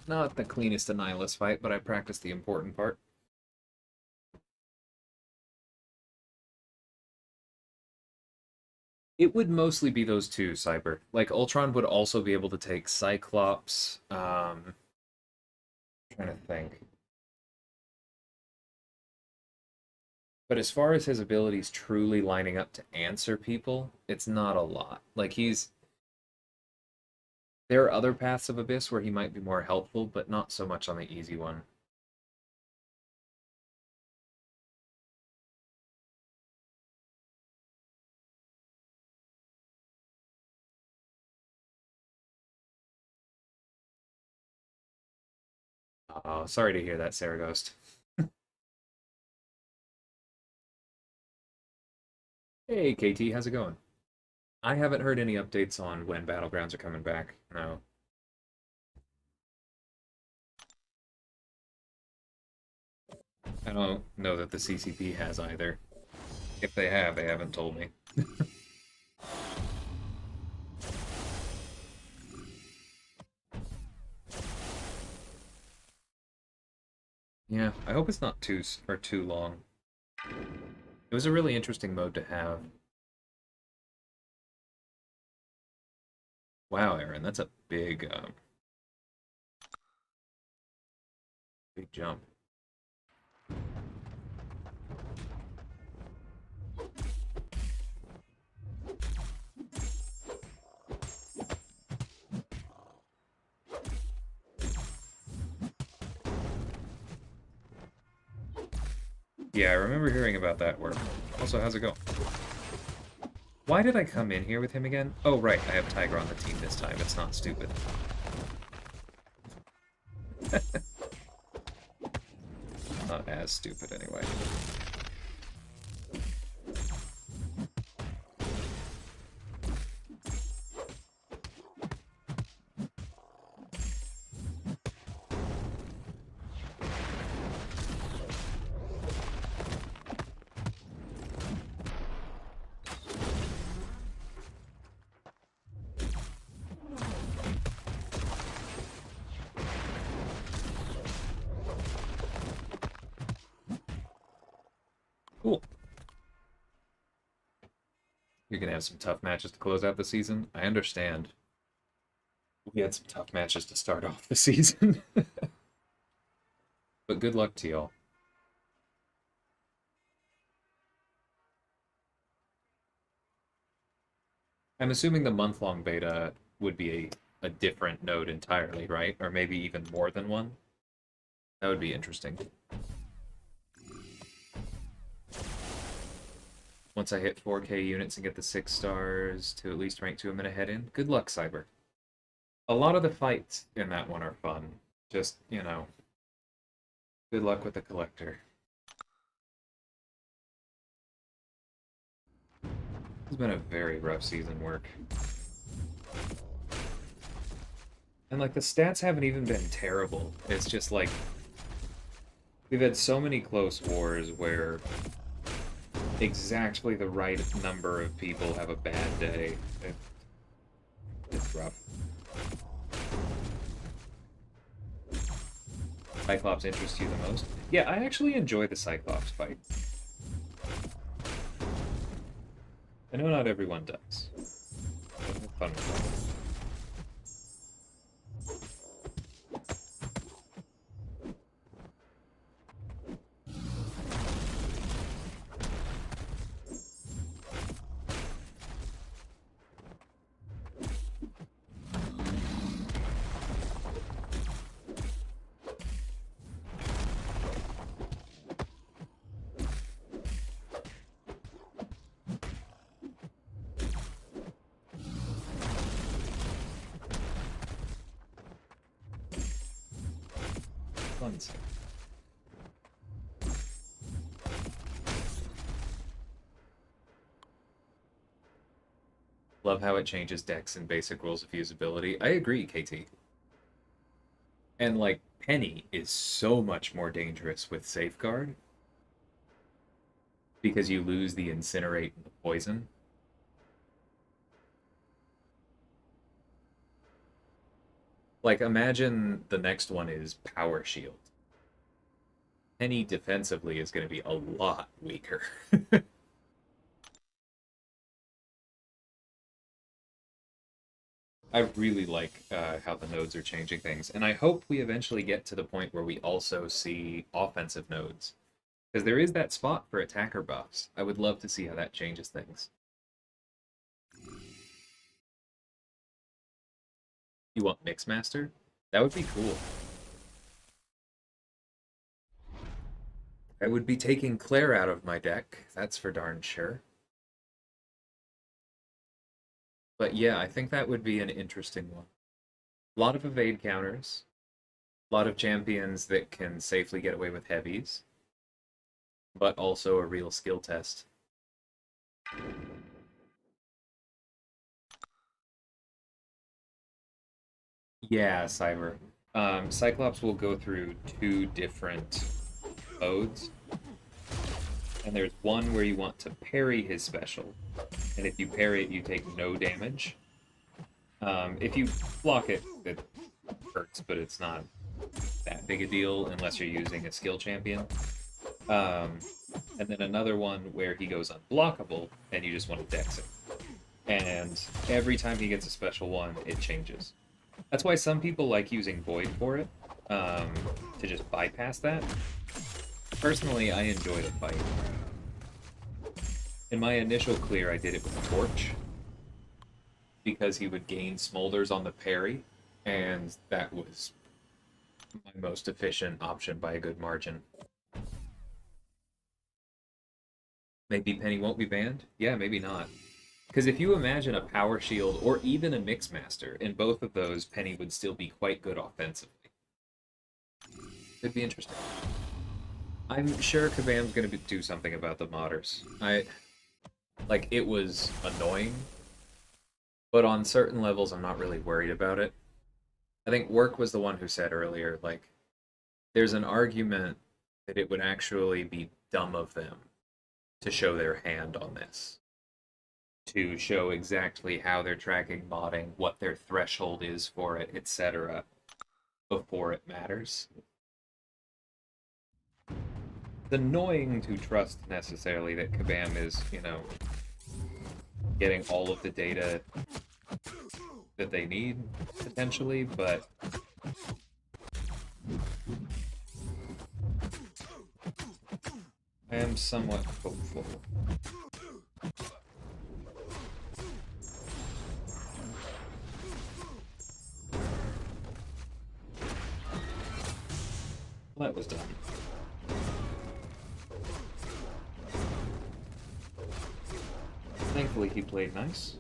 Not the cleanest Annihilus fight, but I practiced the important part. It would mostly be those two, Cyber. Like, Ultron would also be able to take Cyclops. Trying to think. But as far as his abilities truly lining up to answer people, it's not a lot. Like, there are other paths of Abyss where he might be more helpful, but not so much on the easy one. Oh, sorry to hear that, Saragost. Hey, KT, how's it going? I haven't heard any updates on when Battlegrounds are coming back. No. I don't know that the CCP has either. If they have, they haven't told me. Yeah, I hope it's not too long. It was a really interesting mode to have. Wow, Aaron, that's a big jump. Yeah, I remember hearing about that work. Also, how's it going? Why did I come in here with him again? Oh, right, I have Tiger on the team this time. It's not stupid. Not as stupid, anyway. Cool. You're gonna have some tough matches to close out the season. I understand. We had some tough matches to start off the season. But good luck to y'all. I'm assuming the month-long beta would be a different node entirely, right? Or maybe even more than one? That would be interesting. Once I hit 4K units and get the 6 stars to at least rank 2, I'm gonna head in. Good luck, Cyber. A lot of the fights in that one are fun. Just, good luck with the collector. It's been a very rough season work. And like the stats haven't even been terrible. It's just like we've had so many close wars where exactly the right number of people have a bad day. It's rough. Cyclops interests you the most? Yeah, I actually enjoy the Cyclops fight. I know not everyone does. But have fun with it. Fun stuff. Love how it changes decks and basic rules of usability. I agree, KT. And like Penny is so much more dangerous with Safeguard because you lose the incinerate and the poison. Like, imagine the next one is Power Shield. Penny defensively is going to be a lot weaker. I really like how the nodes are changing things, and I hope we eventually get to the point where we also see offensive nodes, because there is that spot for attacker buffs. I would love to see how that changes things. You want Mixmaster? That would be cool. I would be taking Claire out of my deck, that's for darn sure. But yeah, I think that would be an interesting one. A lot of evade counters, a lot of champions that can safely get away with heavies, but also a real skill test. Yeah, Cyber. Cyclops will go through two different modes, and there's one where you want to parry his special, and if you parry it, you take no damage. If you block it, it hurts, but it's not that big a deal unless you're using a skill champion. And then another one where he goes unblockable, and you just want to dex him. And every time he gets a special one, it changes. That's why some people like using Void for it, to just bypass that. Personally, I enjoy the fight. In my initial clear, I did it with Torch, because he would gain smolders on the parry, and that was my most efficient option by a good margin. Maybe Penny won't be banned? Yeah, maybe not. Because if you imagine a Power Shield or even a Mixmaster, in both of those, Penny would still be quite good offensively. It'd be interesting. I'm sure Kabam's going to do something about the modders. Like, it was annoying, but on certain levels, I'm not really worried about it. I think Work was the one who said earlier, like, there's an argument that it would actually be dumb of them to show their hand on this, to show exactly how they're tracking modding, what their threshold is for it, etc., before it matters. It's annoying to trust necessarily that Kabam is, getting all of the data that they need, potentially, but I am somewhat hopeful. Well, that was done. Thankfully, he played nice.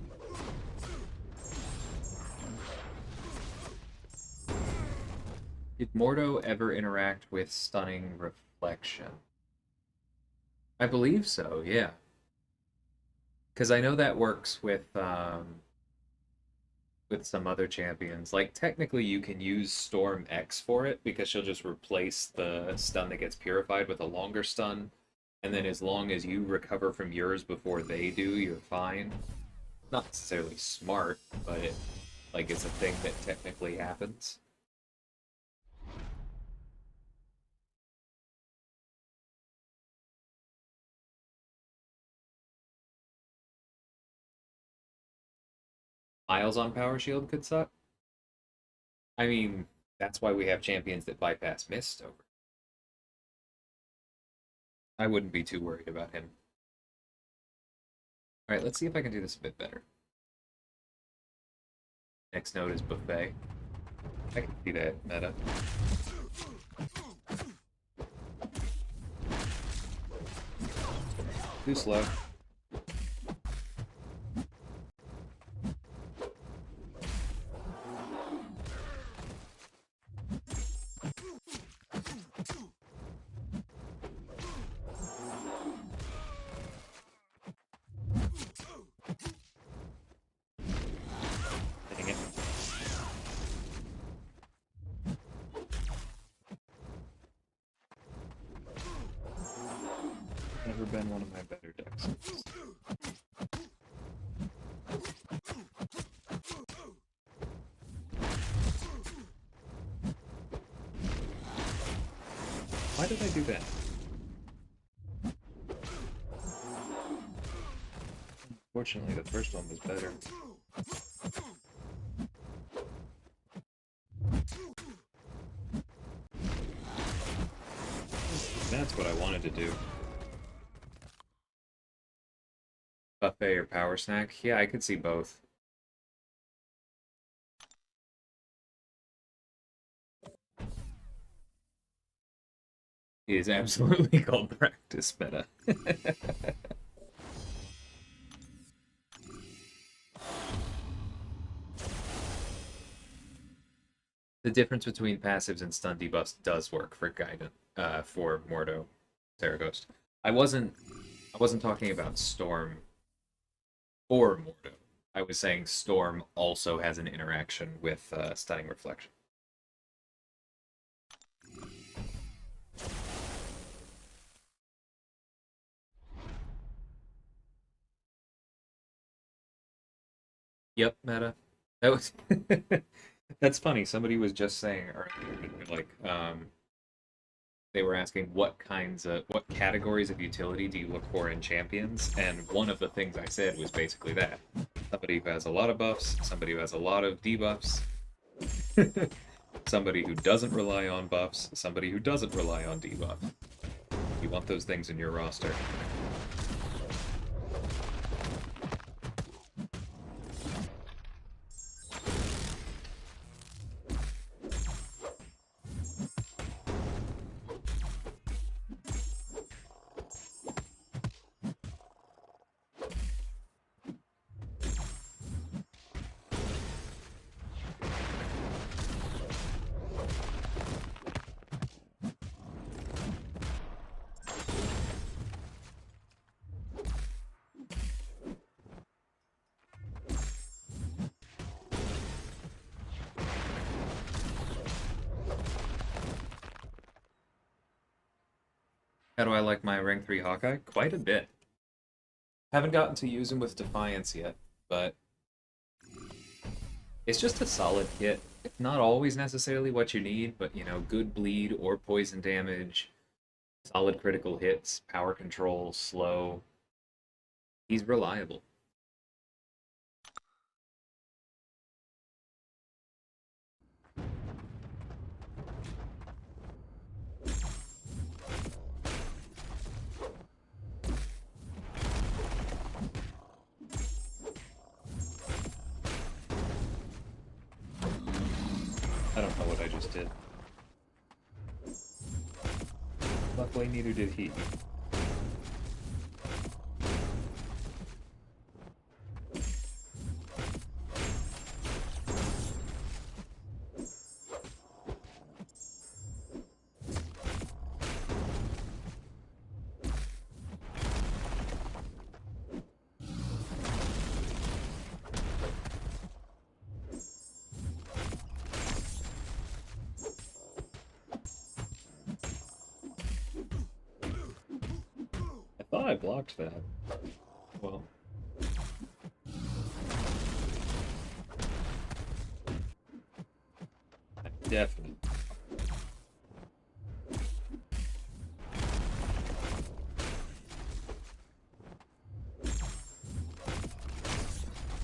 Did Mordo ever interact with Stunning Reflection? I believe so, yeah. Because I know that works with some other champions. Like, technically you can use Storm X for it, because she'll just replace the stun that gets purified with a longer stun, and then as long as you recover from yours before they do, you're fine. Not necessarily smart, but it's a thing that technically happens. Miles on Power Shield could suck. I mean, that's why we have champions that bypass Mist over. I wouldn't be too worried about him. Alright, let's see if I can do this a bit better. Next node is Buffet. I can see that meta. Too slow. Dang it. Never been one of my better decks. Fortunately, the first one was better. That's what I wanted to do. Buffet or power snack? Yeah, I could see both. It is absolutely called practice meta. The difference between passives and stun debuffs does work for Gaiden, for Mordo, Ghost. I wasn't I wasn't talking about Storm or Mordo. I was saying Storm also has an interaction with Stunning Reflection. Yep, meta. That was that's funny. Somebody was just saying earlier, they were asking what categories of utility do you look for in champions, and one of the things I said was basically that. Somebody who has a lot of buffs, somebody who has a lot of debuffs, somebody who doesn't rely on buffs, somebody who doesn't rely on debuffs. You want those things in your roster. How do I like my rank 3 Hawkeye? Quite a bit. Haven't gotten to use him with Defiance yet, but it's just a solid kit. It's not always necessarily what you need, but good bleed or poison damage, solid critical hits, power control, slow. He's reliable. I don't know what I just did. Luckily, neither did he. I thought I blocked that. Well, definitely.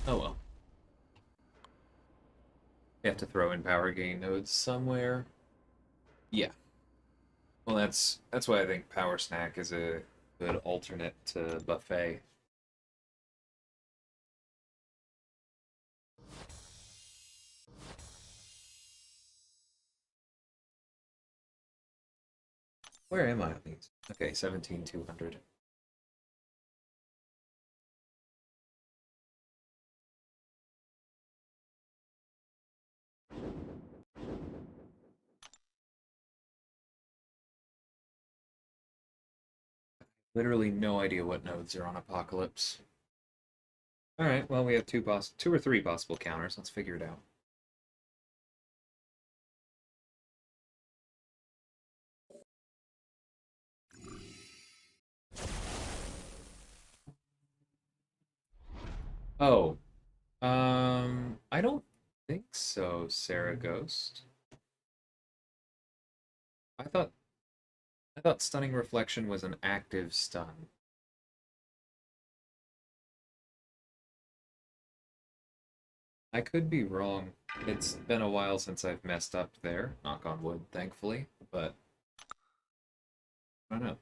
Oh well. You have to throw in power gain nodes somewhere. Yeah. Well, that's why I think Power Snack is a good alternate to Buffet. Where am I on these? Okay, 17,200. Literally no idea what nodes are on Apocalypse. All right, well we have two or three possible counters. Let's figure it out. Oh, I don't think so, Sarah Ghost. I thought I thought Stunning Reflection was an active stun. I could be wrong. It's been a while since I've messed up there, knock on wood, thankfully, but I don't know.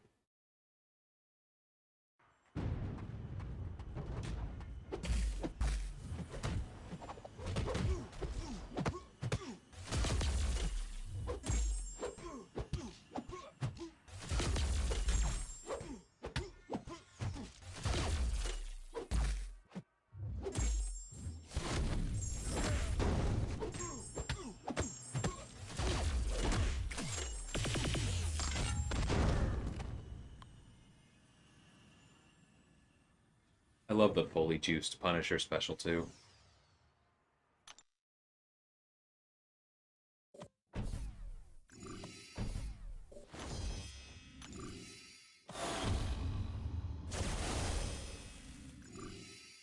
I love the fully juiced Punisher special too.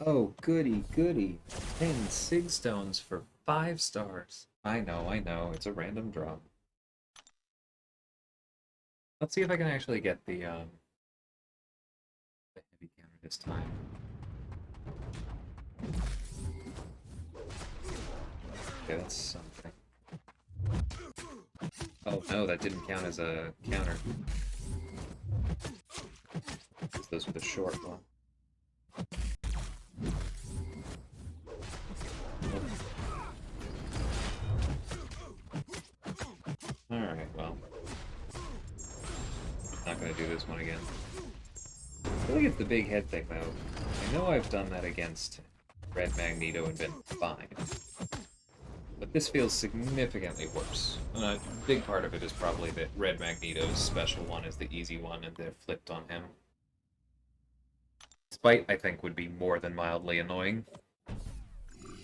Oh, goody, goody. 10 Sig Stones for 5 stars. I know, it's a random drop. Let's see if I can actually get the heavy counter this time. Okay, that's something. Oh no, that didn't count as a counter. Those were the short one. Alright, well. Not gonna do this one again. I feel like it's the big head thing, though. I know I've done that against Red Magneto and been fine. But this feels significantly worse. And a big part of it is probably that Red Magneto's special one is the easy one and they're flipped on him. Spite, I think, would be more than mildly annoying.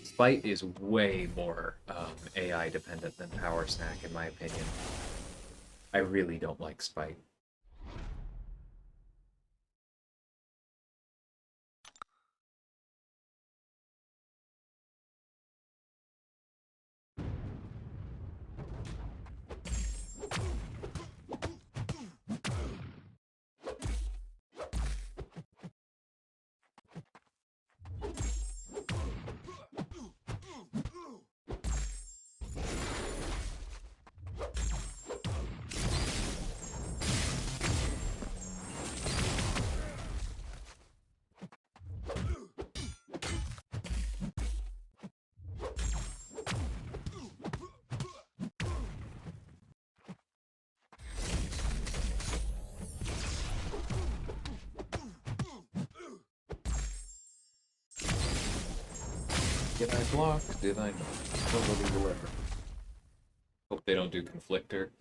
Spite is way more AI dependent than Power Snack, in my opinion. I really don't like Spite. Did I block? Did I not? Totally deliver. Hope they don't do Conflictor.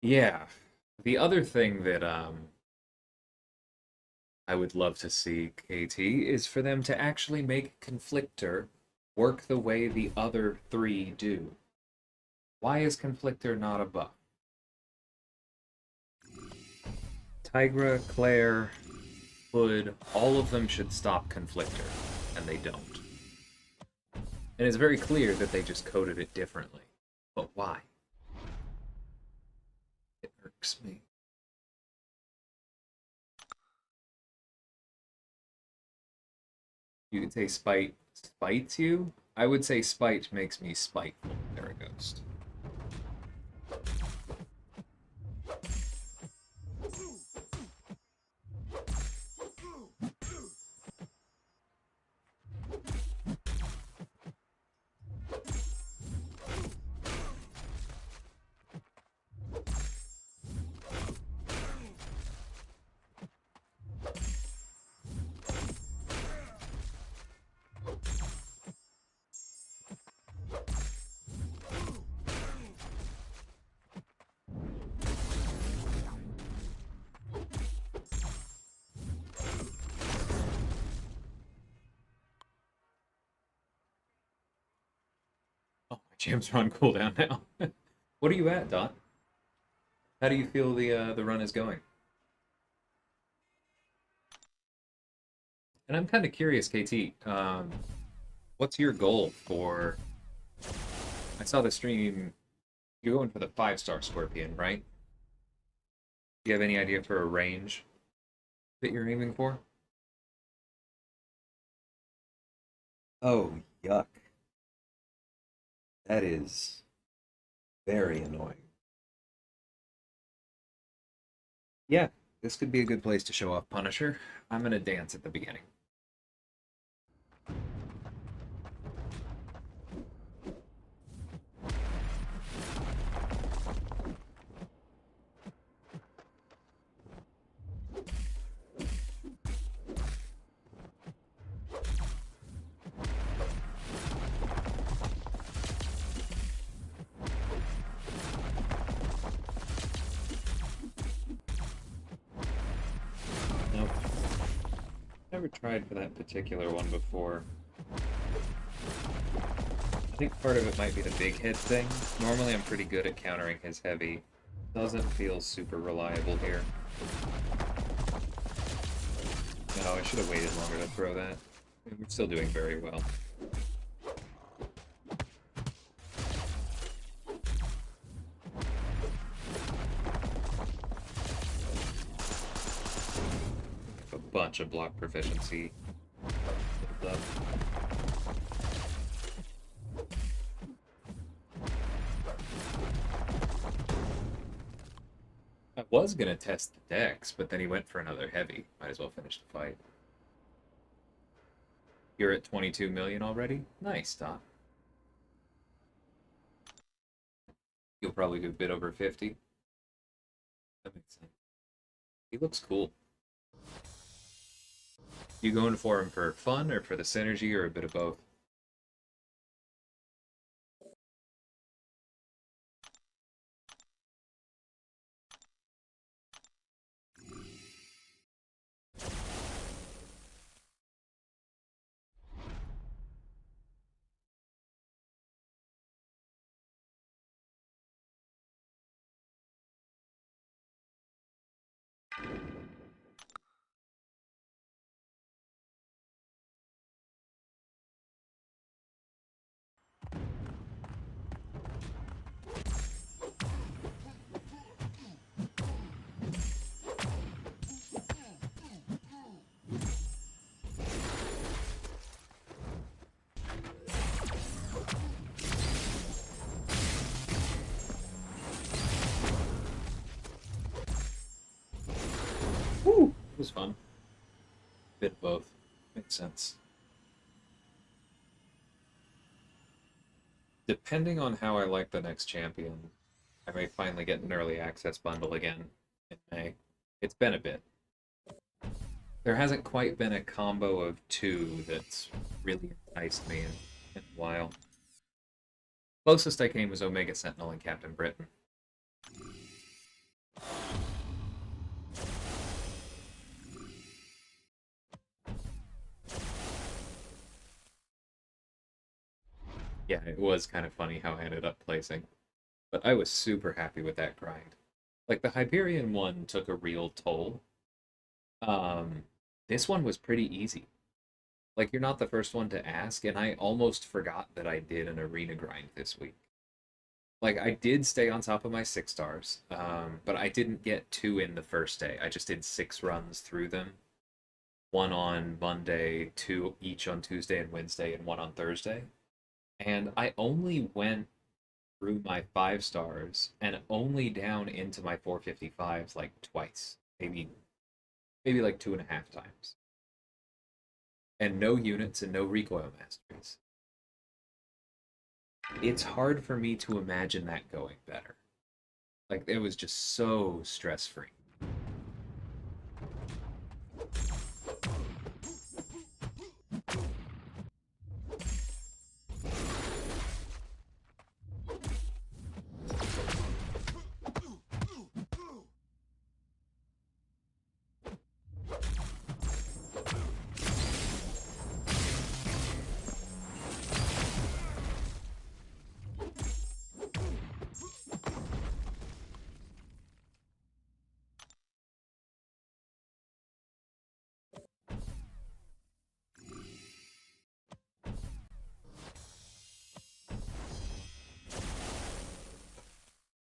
Yeah. The other thing that I would love to see, KT, is for them to actually make Conflictor work the way the other three do. Why is Conflictor not a buff? Tigra, Claire, Hood, all of them should stop Conflictor, and they don't. And it's very clear that they just coded it differently. But why? It irks me. You could say spite spites you. I would say spite makes me spiteful, Ghost. Oh, my gems are on cooldown now. What are you at, Dot? How do you feel the run is going? And I'm kind of curious, KT. What's your goal for? I saw the stream. You're going for the 5-star Scorpion, right? Do you have any idea for a range that you're aiming for? Oh, yuck. That is very annoying. Yeah, this could be a good place to show off Punisher. I'm gonna dance at the beginning. Nope. Never tried for that particular one before. I think part of it might be the big hit thing. Normally I'm pretty good at countering his heavy. Doesn't feel super reliable here. No, I should have waited longer to throw that. We're still doing very well. A bunch of block proficiency built up. I was gonna test the dex, but then he went for another heavy. Might as well finish the fight. You're at 22 million already? Nice, Tom. You'll probably do a bit over 50. That makes sense. He looks cool. You going for him for fun or for the synergy or a bit of both? Woo! It was fun. Bit of both. Makes sense. Depending on how I like the next champion, I may finally get an early access bundle again in May. It's been a bit. There hasn't quite been a combo of two that's really enticed me in a while. Closest I came was Omega Sentinel and Captain Britain. Yeah, it was kind of funny how I ended up placing. But I was super happy with that grind. Like, the Hyperion one took a real toll. Um, this one was pretty easy. Like, you're not the first one to ask, and I almost forgot that I did an arena grind this week. Like, I did stay on top of my 6 stars, but I didn't get two in the first day. I just did 6 runs through them. One on Monday, two each on Tuesday and Wednesday, and one on Thursday. And I only went through my 5 stars and only down into my 455s like twice, maybe like 2.5 times, and no units and no recoil masteries. It's hard for me to imagine that going better. Like, it was just so stress free.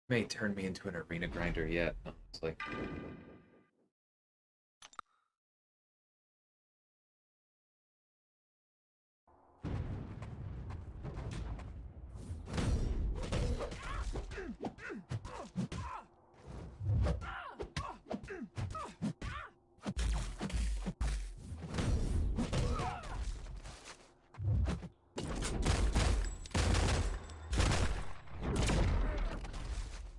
May turn me into an arena grinder yet. It's like,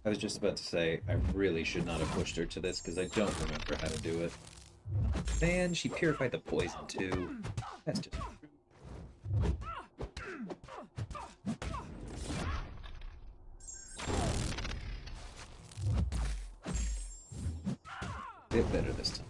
I was just about to say, I really should not have pushed her to this because I don't remember how to do it. Man, she purified the poison too. That's just a bit better this time.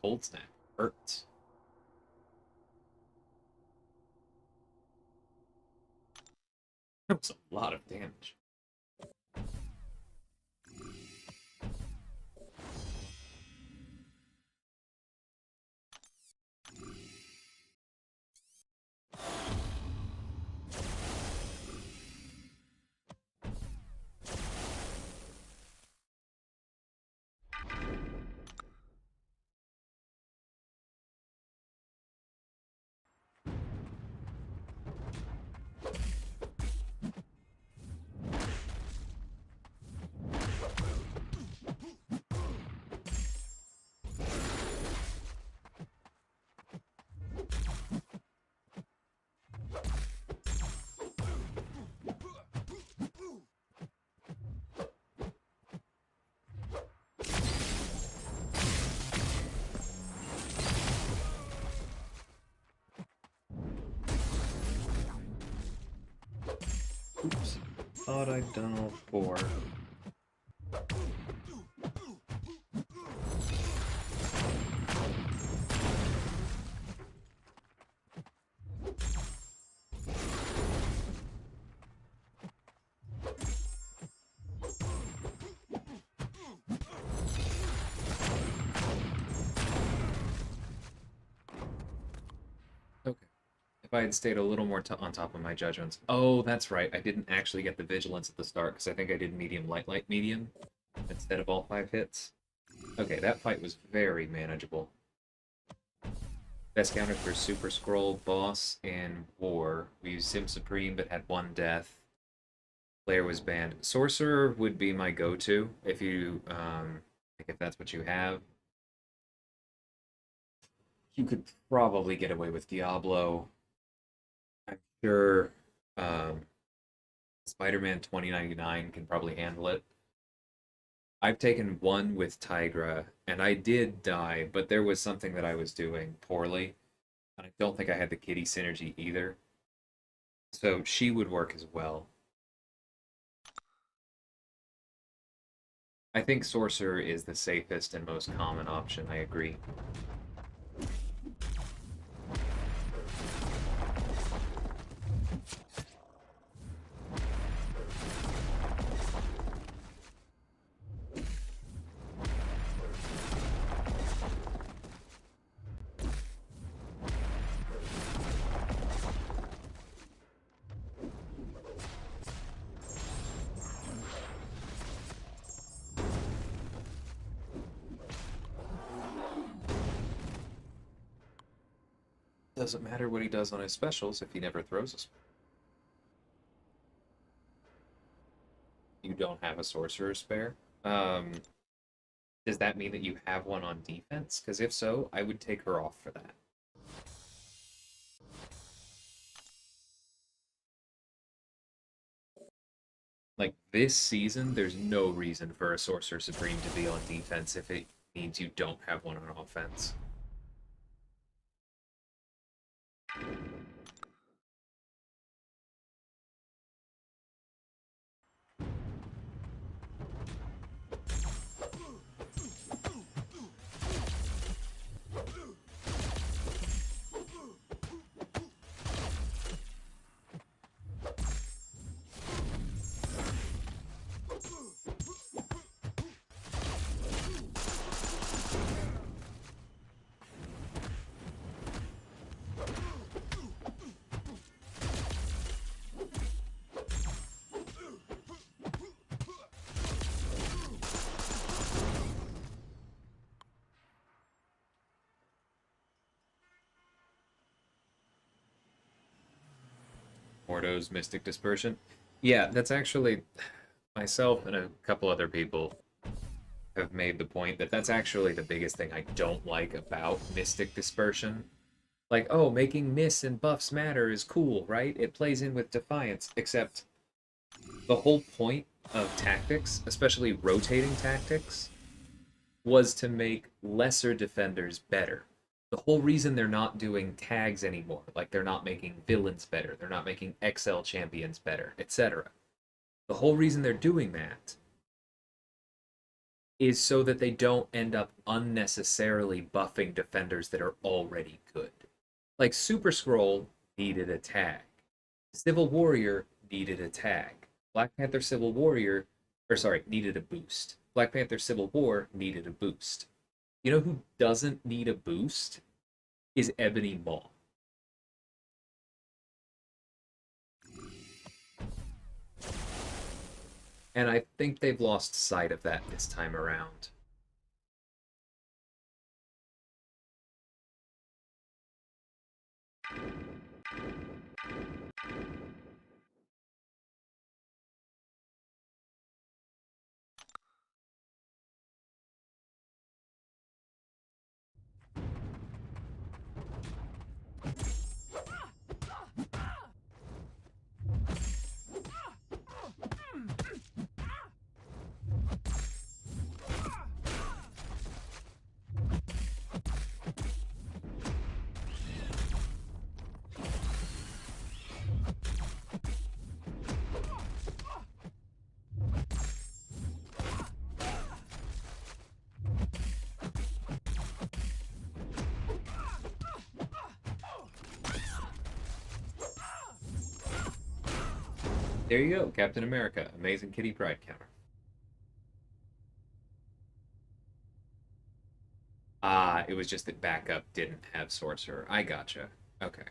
Cold snap hurts. That was a lot of damage. Oops. Thought I'd done all four. Okay. If I had stayed a little more on top of my judgments. Oh, that's right. I didn't actually get the vigilance at the start because I think I did medium, light, light, medium instead of all 5 hits. Okay, that fight was very manageable. Best counters for Super Scroll, Boss, and War. We used Sim Supreme but had 1 death. Player was banned. Sorcerer would be my go-to if you, if that's what you have. You could probably get away with Diablo. I'm sure Spider-Man 2099 can probably handle it. I've taken 1 with Tigra, and I did die, but there was something that I was doing poorly. And I don't think I had the kitty synergy either. So she would work as well. I think Sorcerer is the safest and most common option, I agree. Doesn't matter what he does on his specials if he never throws a spell. You don't have a sorcerer spare. Does that mean that you have one on defense? Because if so, I would take her off for that. Like, this season, there's no reason for a Sorcerer Supreme to be on defense if it means you don't have one on offense. Mordo's Mystic Dispersion. Yeah, that's actually myself and a couple other people have made the point that that's actually the biggest thing I don't like about Mystic Dispersion. Like, oh, making miss and buffs matter is cool, right? It plays in with Defiance, except the whole point of tactics, especially rotating tactics, was to make lesser defenders better. The whole reason they're not doing tags anymore, like they're not making villains better, they're not making XL champions better, etc. The whole reason they're doing that is so that they don't end up unnecessarily buffing defenders that are already good. Like Super Scroll needed a tag. Civil Warrior needed a tag. Black Panther Civil Warrior, or sorry, needed a boost. Black Panther Civil War needed a boost. You know who doesn't need a boost? Is Ebony Maw. And I think they've lost sight of that this time around. There you go, Captain America, Amazing Kitty Pride counter. Ah, it was just that backup didn't have Sorcerer. I gotcha. Okay.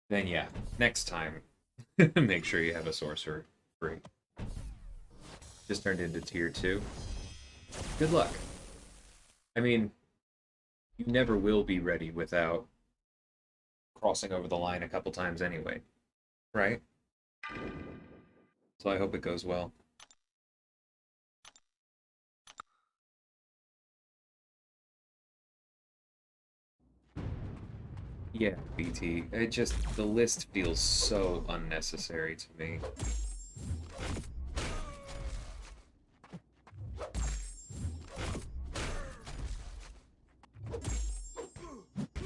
Then yeah, next time, make sure you have a Sorcerer free. Just turned into tier 2. Good luck. I mean, you never will be ready without crossing over the line a couple times anyway, right? So I hope it goes well. Yeah, BT. It just, the list feels so unnecessary to me.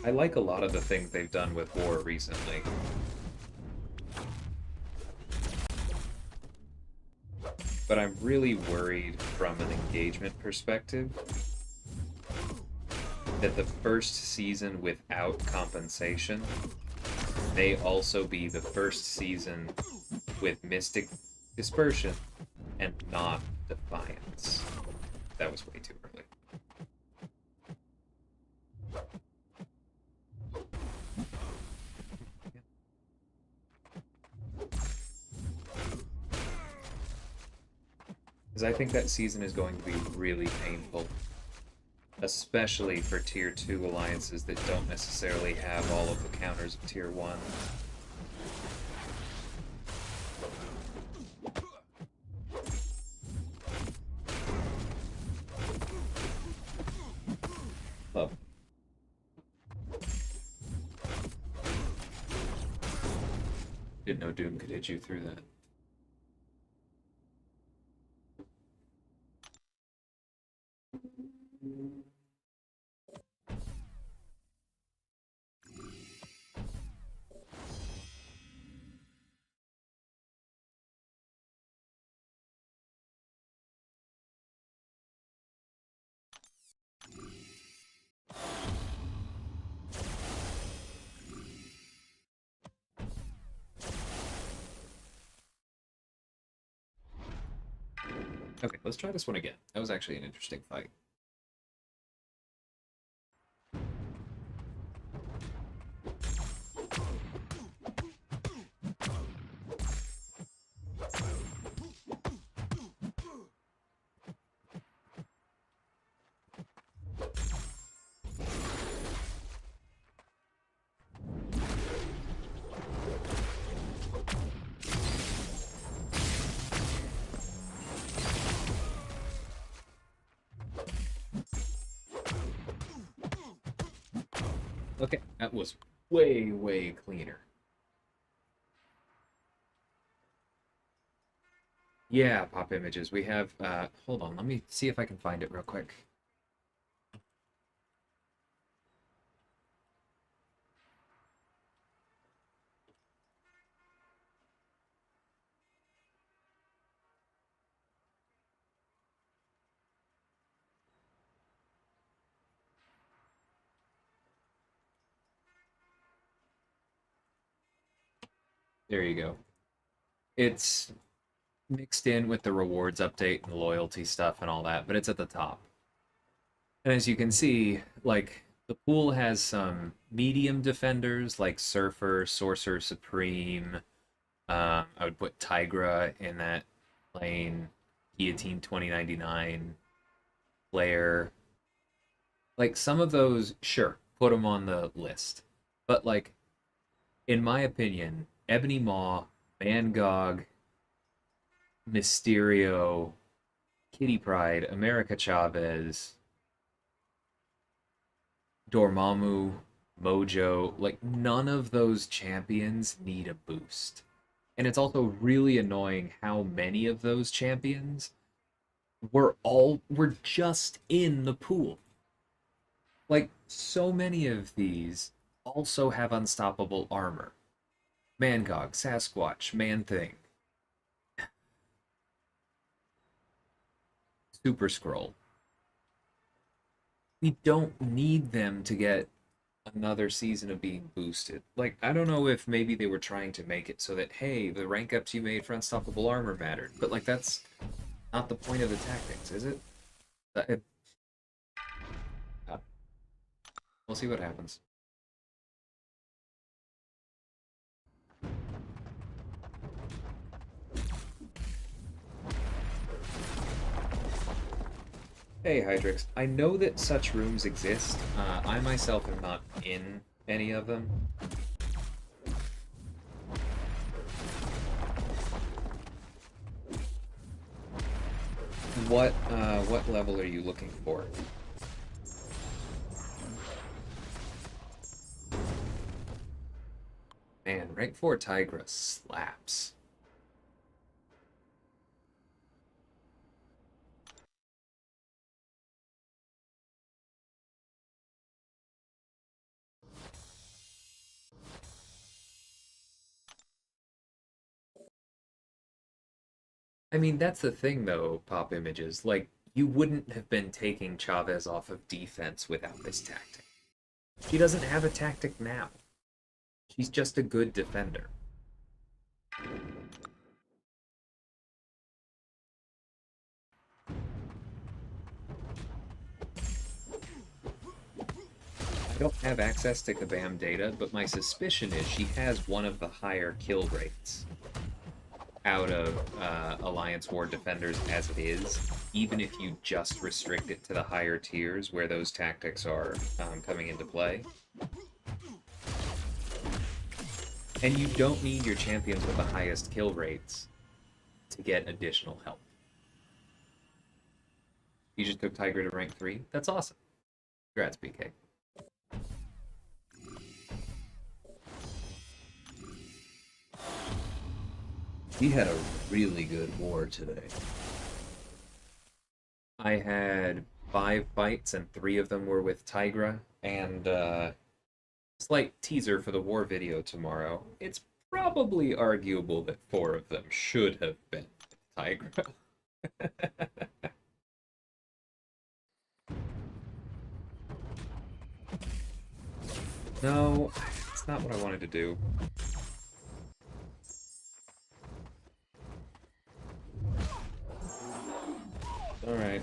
I like a lot of the things they've done with War recently. But I'm really worried from an engagement perspective that the first season without compensation may also be the first season with Mystic Dispersion and not Defiance. That was way too early. Because I think that season is going to be really painful. Especially for Tier 2 alliances that don't necessarily have all of the counters of Tier 1. Love. Didn't know Doom could hit you through that. Okay, let's try this one again. That was actually an interesting fight. Okay, that was way, way cleaner. Yeah, pop images. We have, hold on, let me see if I can find it real quick. There you go. It's mixed in with the rewards update and the loyalty stuff and all that, but it's at the top. And as you can see, like, the pool has some medium defenders like Surfer, Sorcerer Supreme. I would put Tigra in that lane, Guillotine 2099, Flare. Like, some of those, sure, put them on the list. But, like, in my opinion, Ebony Maw, Mangog, Mysterio, Kitty Pride, America Chavez, Dormammu, Mojo, like none of those champions need a boost. And it's also really annoying how many of those champions were just in the pool. Like so many of these also have unstoppable armor. Mangog, Sasquatch, Man Thing, Super Scroll. We don't need them to get another season of being boosted. Like, I don't know if maybe they were trying to make it so that, hey, the rank ups you made for Unstoppable Armor mattered. But, like, that's not the point of the tactics, is it? it uh, we'll see what happens. Hey, Hydrix. I know that such rooms exist. I myself am not in any of them. What level are you looking for? Man, rank 4 Tigra slaps. I mean, that's the thing though, pop images. Like, you wouldn't have been taking Chavez off of defense without this tactic. She doesn't have a tactic now. She's just a good defender. I don't have access to Kabam data, but my suspicion is she has one of the higher kill rates out of Alliance War defenders as it is, even if you just restrict it to the higher tiers where those tactics are coming into play. And you don't need your champions with the highest kill rates to get additional help. You just took Tiger to rank 3? That's awesome. Congrats, BK. He had a really good war today. I had 5 fights, and 3 of them were with Tigra, and slight teaser for the war video tomorrow. It's probably arguable that 4 of them should have been Tigra. No, it's not what I wanted to do. Alright,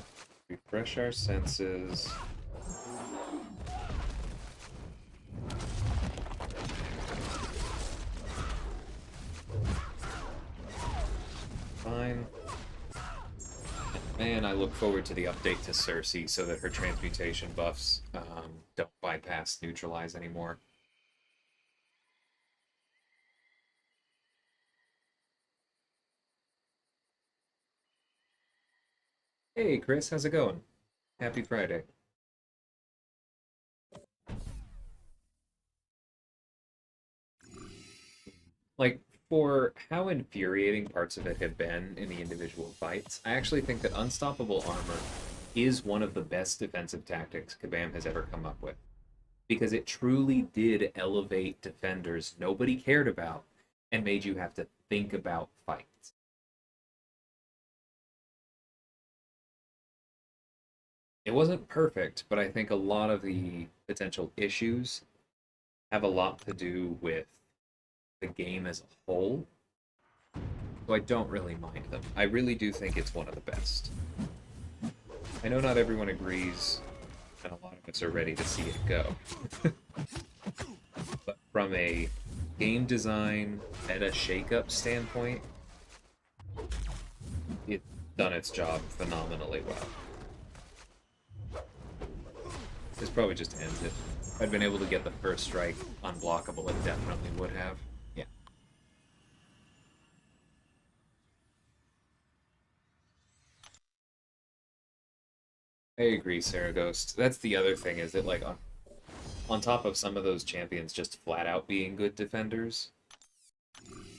refresh our senses. Fine. Man, I look forward to the update to Cersei so that her transmutation buffs don't bypass neutralize anymore. Hey, Chris, how's it going? Happy Friday. Like, for how infuriating parts of it have been in the individual fights, I actually think that unstoppable armor is one of the best defensive tactics Kabam has ever come up with. Because it truly did elevate defenders nobody cared about and made you have to think about fights. It wasn't perfect, but I think a lot of the potential issues have a lot to do with the game as a whole, so I don't really mind them. I really do think it's one of the best. I know not everyone agrees, and a lot of us are ready to see it go. But from a game design meta shakeup standpoint, it's done its job phenomenally well. This probably just ends it. If I'd been able to get the first strike unblockable, it definitely would have. Yeah. I agree, Sarah Ghost. That's the other thing, is that, like, on top of some of those champions just flat out being good defenders,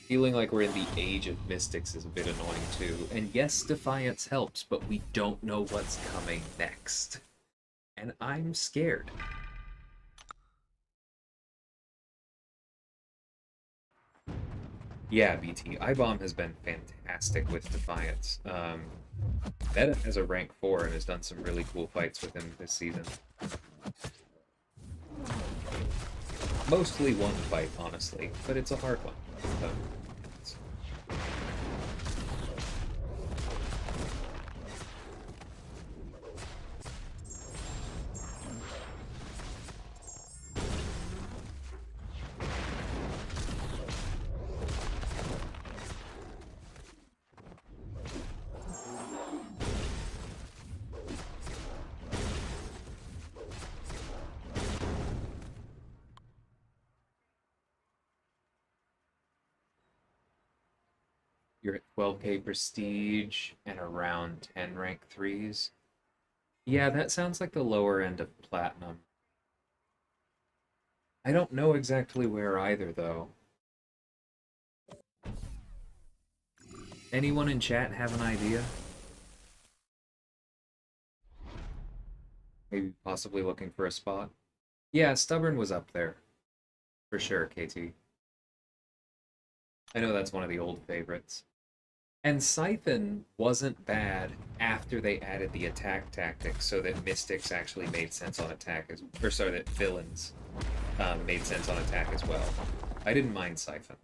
feeling like we're in the age of Mystics is a bit annoying too. And yes, Defiance helps, but we don't know what's coming next. And I'm scared. Yeah, BT. iBomb has been fantastic with Defiance. Meta has a rank 4 and has done some really cool fights with him this season. Mostly one fight, honestly, but it's a hard one. So, you're at 12k prestige and around 10 rank 3s. Yeah, that sounds like the lower end of platinum. I don't know exactly where either, though. Anyone in chat have an idea? Maybe possibly looking for a spot? Yeah, Stubborn was up there. For sure, KT. I know that's one of the old favorites. And Siphon wasn't bad after they added the attack tactic so that Mystics actually made sense on attack, or sorry, that villains made sense on attack as well. I didn't mind Siphon.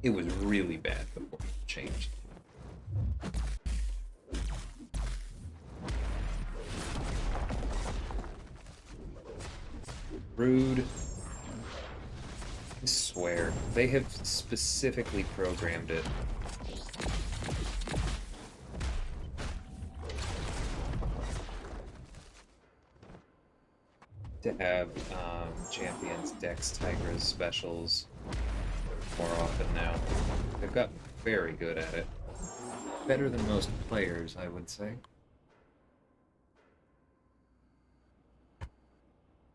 It was really bad before it changed. Rude. I swear, they have specifically programmed it to have champions Dex Tigers specials more often now. They've gotten very good at it. Better than most players, I would say.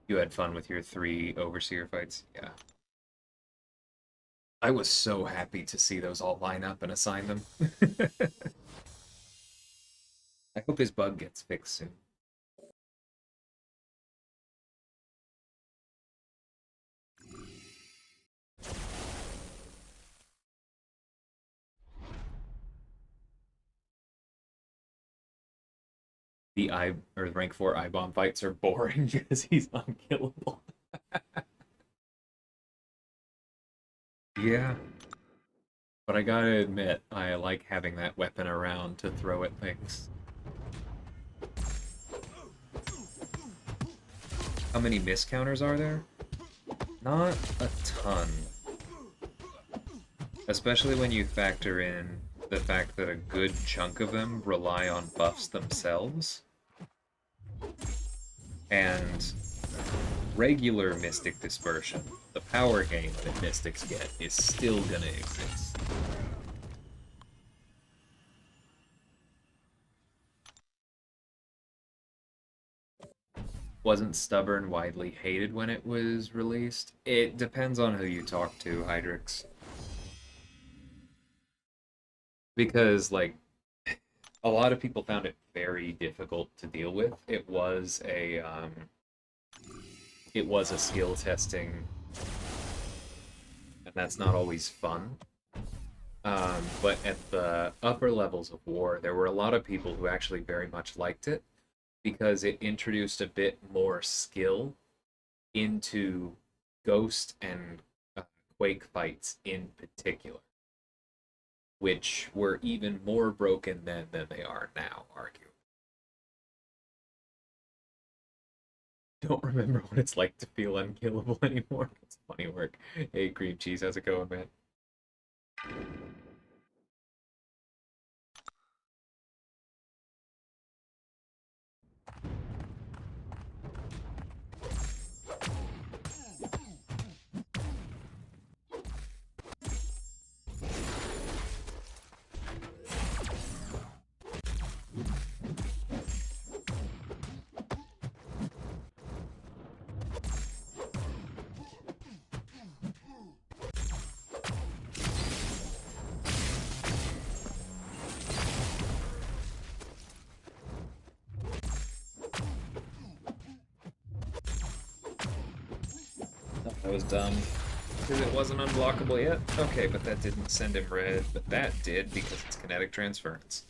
You had fun with your 3 Overseer fights? Yeah. I was so happy to see those all line up and assign them. I hope his bug gets fixed soon. The rank 4 I-bomb fights are boring because he's unkillable. Yeah. But I gotta admit, I like having that weapon around to throw at things. How many miscounters are there? Not a ton. Especially when you factor in the fact that a good chunk of them rely on buffs themselves. And regular Mystic Dispersion, the power gain that Mystics get, is still gonna exist. Wasn't Stubborn widely hated when it was released? It depends on who you talk to, Hydrix. Because, like, a lot of people found it very difficult to deal with. It was a skill testing, and that's not always fun. But at the upper levels of war, there were a lot of people who actually very much liked it because it introduced a bit more skill into Ghost and Quake fights in particular, which were even more broken then than they are now, arguably. Don't remember what it's like to feel unkillable anymore. It's funny work. Hey, cream cheese, how's it going, man? Oh, that was dumb. Because it wasn't unblockable yet? Okay, but that didn't send him red. But that did because it's kinetic transference.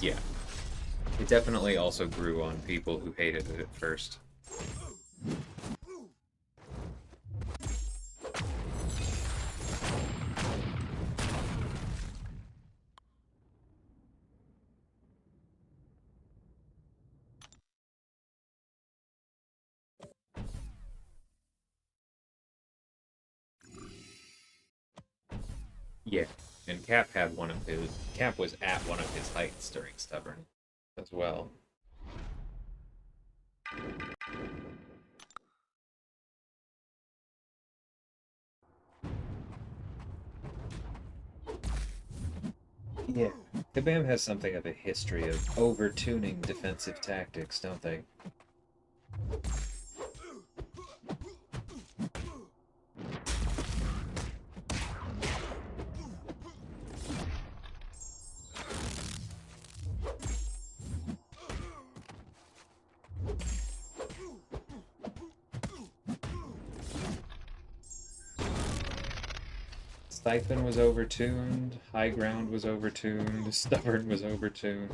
Yeah. It definitely also grew on people who hated it at first. Yeah. And Cap was at one of his heights during Stubborn as well. Yeah. Kabam has something of a history of over-tuning defensive tactics, don't they? Stipend was overtuned, High Ground was overtuned, Stubborn was overtuned.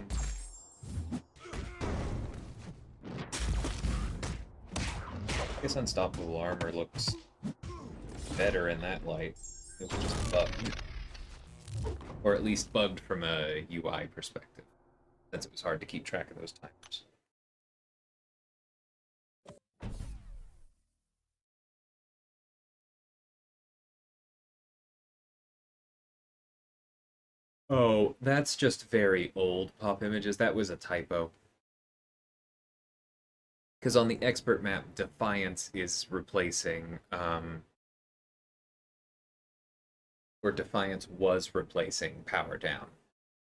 I guess Unstoppable Armor looks better in that light. It was just bugged. Or at least bugged from a UI perspective, since it was hard to keep track of those timers. Oh, that's just very old pop images. That was a typo. Because on the expert map, Defiance is replacing, or Defiance was replacing Power Down.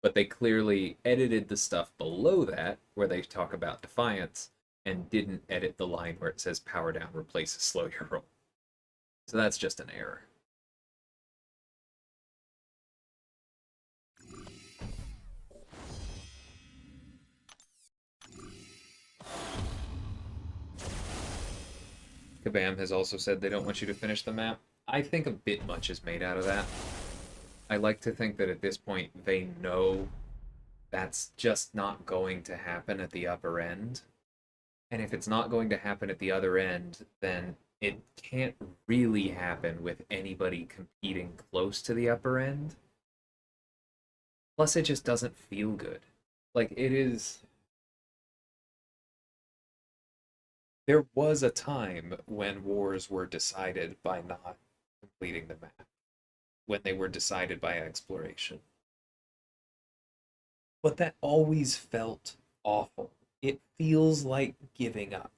But they clearly edited the stuff below that, where they talk about Defiance, and didn't edit the line where it says Power Down replaces Slow Your Roll. So that's just an error. Kabam has also said they don't want you to finish the map. I think a bit much is made out of that. I like to think that at this point they know that's just not going to happen at the upper end. And if it's not going to happen at the other end, then it can't really happen with anybody competing close to the upper end. Plus, it just doesn't feel good. Like, it is. There was a time when wars were decided by not completing the map, when they were decided by exploration. But that always felt awful. It feels like giving up,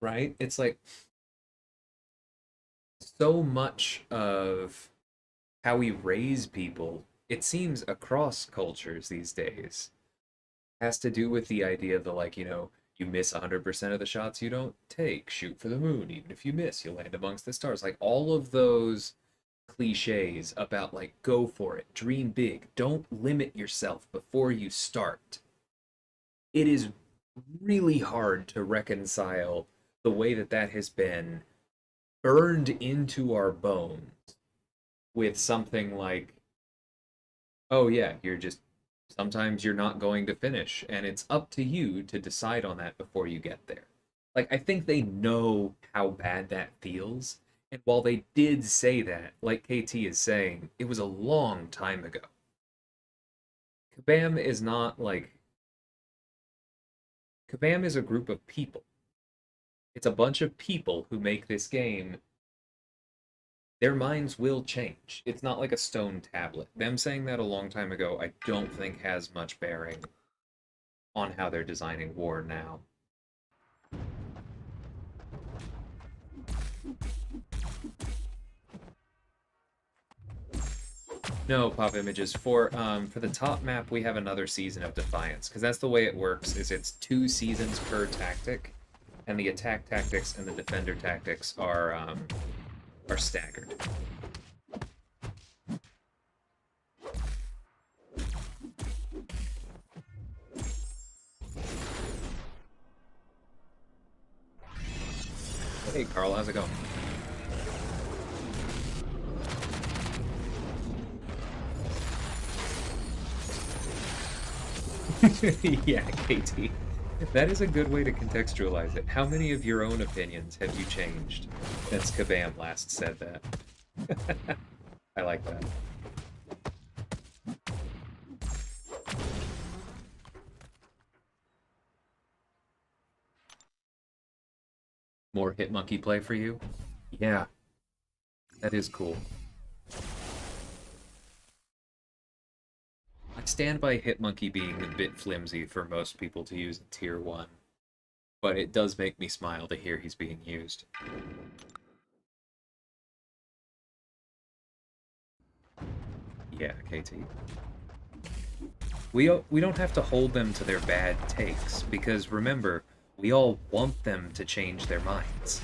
right? It's like so much of how we raise people, it seems across cultures these days, has to do with the idea that, like, you miss 100% of the shots you don't take, shoot for the moon, even if you miss, you'll land amongst the stars. Like, all of those cliches about, like, go for it, dream big, don't limit yourself before you start. It is really hard to reconcile the way that that has been burned into our bones with something like, oh yeah, sometimes you're not going to finish, and it's up to you to decide on that before you get there. Like, I think they know how bad that feels, and while they did say that, like KT is saying, it was a long time ago. Kabam is not like Kabam is a group of people. It's a bunch of people who make this game. Their minds will change. It's not like a stone tablet. Them saying that a long time ago, I don't think has much bearing on how they're designing war now. No, pop images. For the top map, we have another season of Defiance, because that's the way it works. Is it's 2 seasons per tactic, and the attack tactics and the defender tactics are staggered. Hey, Carl, how's it going? Yeah, KT. That is a good way to contextualize it. How many of your own opinions have you changed since Kabam last said that? I like that. More Hitmonkey play for you? Yeah, that is cool. I stand by Hitmonkey being a bit flimsy for most people to use in Tier 1, but it does make me smile to hear he's being used. Yeah, KT. We don't have to hold them to their bad takes, because remember, we all want them to change their minds.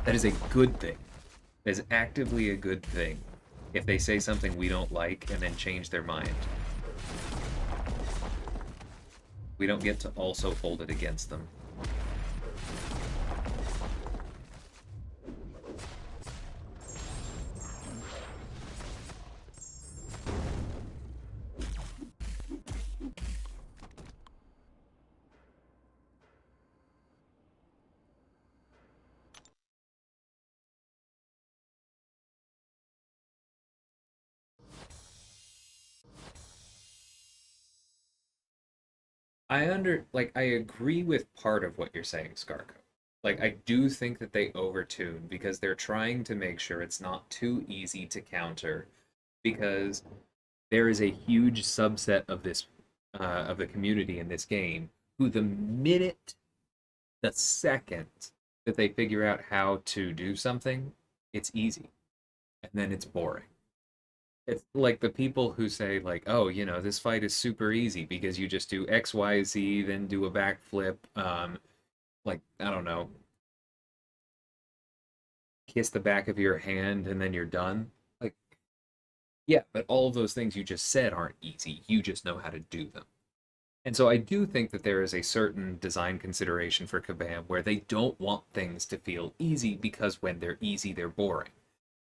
That is a good thing. That is actively a good thing if they say something we don't like and then change their mind. We don't get to also hold it against them. I agree with part of what you're saying, Scarco. Like, I do think that they overtune because they're trying to make sure it's not too easy to counter, because there is a huge subset of this of the community in this game who, the second that they figure out how to do something, it's easy, and then it's boring. It's like the people who say, like, oh, this fight is super easy because you just do X, Y, Z, then do a backflip. Like, I don't know, kiss the back of your hand and then you're done. Like, yeah, but all of those things you just said aren't easy. You just know how to do them. And so I do think that there is a certain design consideration for Kabam where they don't want things to feel easy, because when they're easy, they're boring.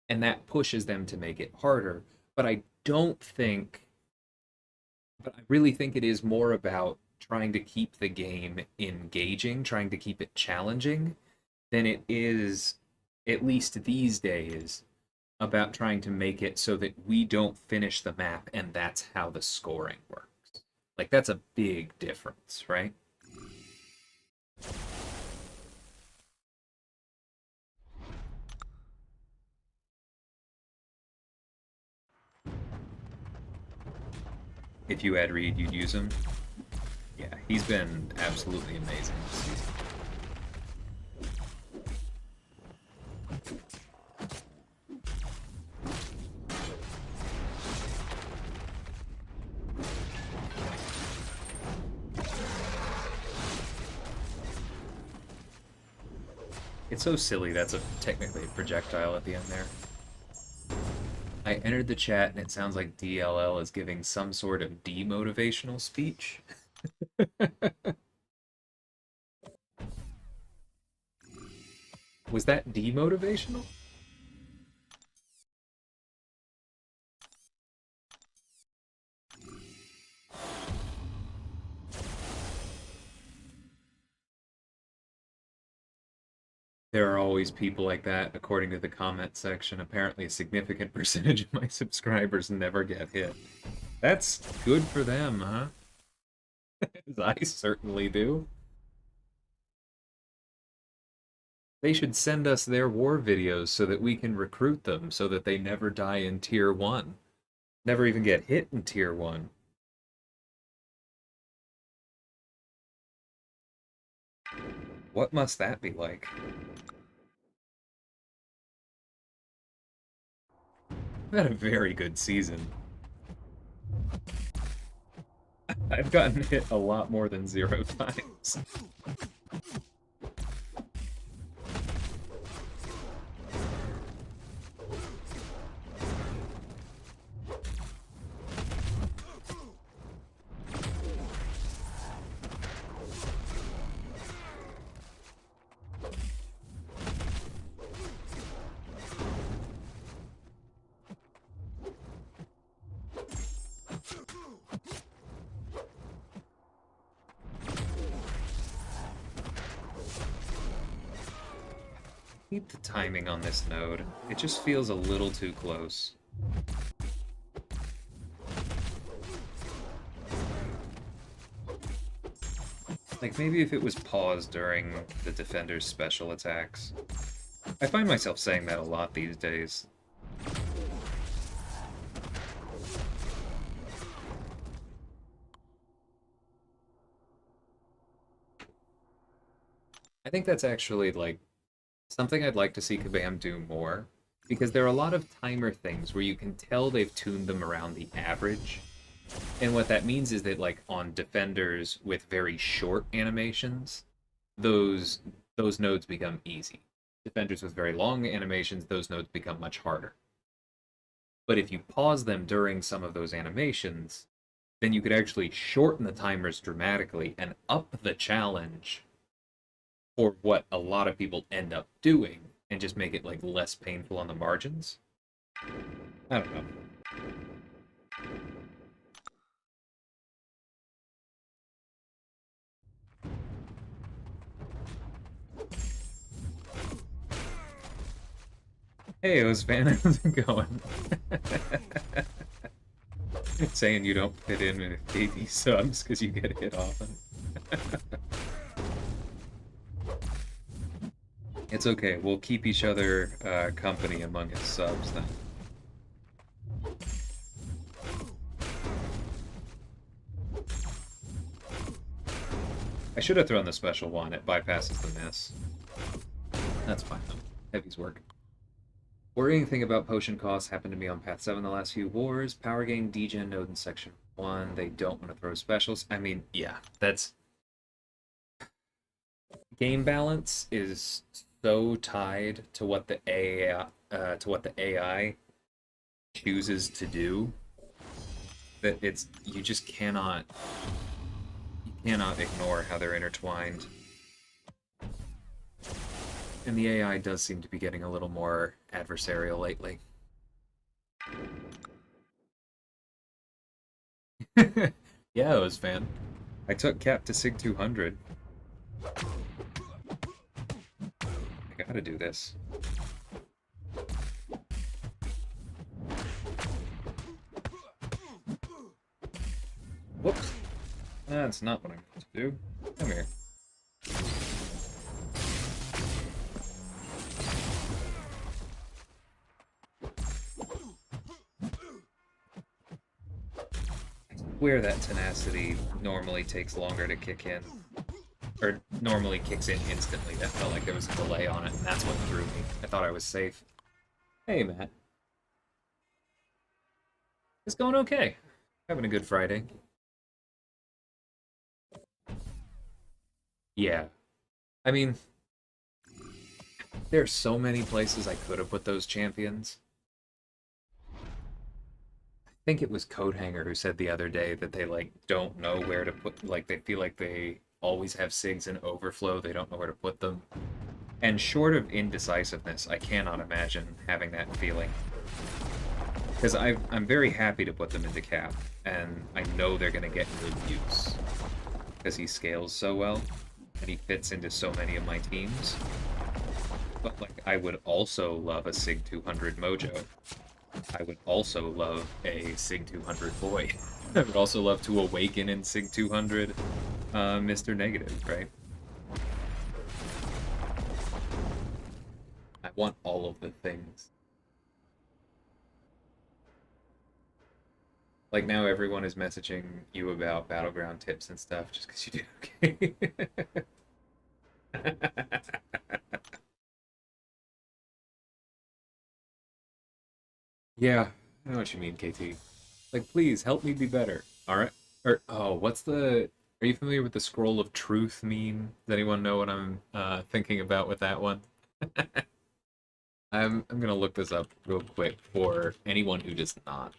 And that pushes them to make it harder. But I don't think but I really think it is more about trying to keep the game engaging, trying to keep it challenging, than it is, at least these days, about trying to make it so that we don't finish the map and that's how the scoring works. Like, that's a big difference, right? If you had Reed, you'd use him. Yeah, he's been absolutely amazing this season. It's so silly that's technically a projectile at the end there. I entered the chat and it sounds like DLL is giving some sort of demotivational speech. Was that demotivational? There are always people like that, according to the comment section. Apparently, a significant percentage of my subscribers never get hit. That's good for them, huh? I certainly do. They should send us their war videos so that we can recruit them so that they never die in Tier 1. Never even get hit in Tier 1. What must that be like? I've had a very good season. I've gotten hit a lot more than 0 times. I hate the timing on this node. It just feels a little too close. Like, maybe if it was paused during the defender's special attacks. I find myself saying that a lot these days. I think that's actually, like, something I'd like to see Kabam do more. Because there are a lot of timer things where you can tell they've tuned them around the average. And what that means is that, like, on defenders with very short animations, those those nodes become easy. Defenders with very long animations, those nodes become much harder. But if you pause them during some of those animations, then you could actually shorten the timers dramatically and up the challenge for what a lot of people end up doing and just make it like less painful on the margins. I don't know. Hey, Ozvan, how's it going? Saying you don't fit in with 80 subs because you get hit often. It's okay, we'll keep each other company among his subs then. I should have thrown the special one, it bypasses the miss. That's fine though. Heavy's work. Worrying thing about potion costs happened to me on Path 7 the last few wars. Power gain, degen node in Section 1. They don't want to throw specials. I mean, yeah, that's... Game balance is so tied to what the AI chooses to do that you just cannot ignore how they're intertwined. And the AI does seem to be getting a little more adversarial lately. Yeah, it was fan. I took Cap to Sig 200. I gotta do this. Whoops. That's not what I'm going to do. Come here. Where that tenacity normally takes longer to kick in. Or normally kicks in instantly. That felt like there was a delay on it, and that's what threw me. I thought I was safe. Hey, Matt. It's going okay. Having a good Friday. Yeah. I mean, There's so many places I could have put those champions. I think it was Codehanger who said the other day that they like don't know where to put, like they feel like they always have SIGs in overflow, they don't know where to put them. And short of indecisiveness, I cannot imagine having that feeling. Because I'm very happy to put them into cap, and I know they're going to get good use. Because he scales so well, and he fits into so many of my teams. But, like, I would also love a SIG 200 Mojo. I would also love a SIG 200 Void. I would also love to awaken in SIG 200 Mr. Negative, right? I want all of the things. Like now everyone is messaging you about Battleground tips and stuff just because you do okay. Yeah, I know what you mean, KT. Like, please help me be better. All right. Or oh, what's the? Are you familiar with the scroll of truth meme? Does anyone know what I'm thinking about with that one? I'm gonna look this up real quick for anyone who does not.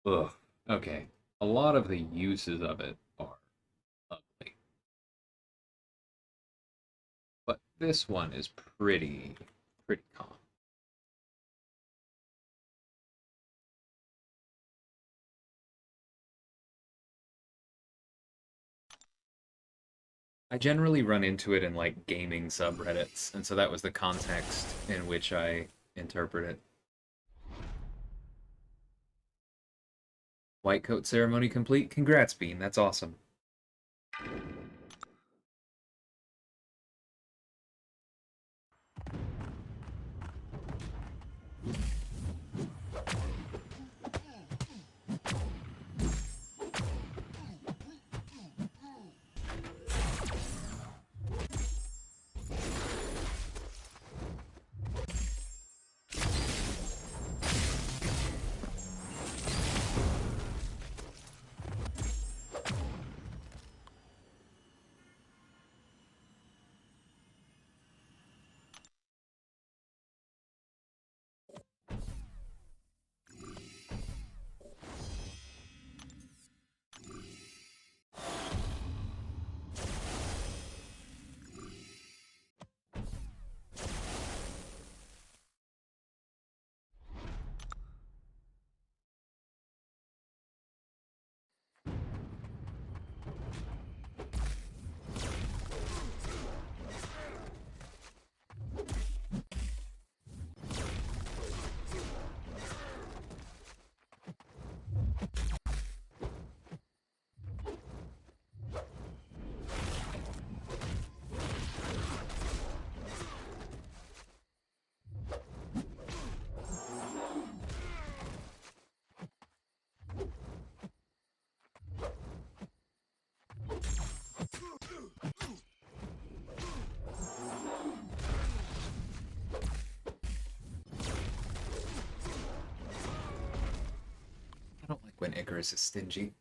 Ugh. Okay. A lot of the uses of it are ugly, but this one is pretty calm. I generally run into it in like gaming subreddits, and so that was the context in which I interpret it. White coat ceremony complete. Congrats, Bean. That's awesome. I don't like when Icarus is stingy.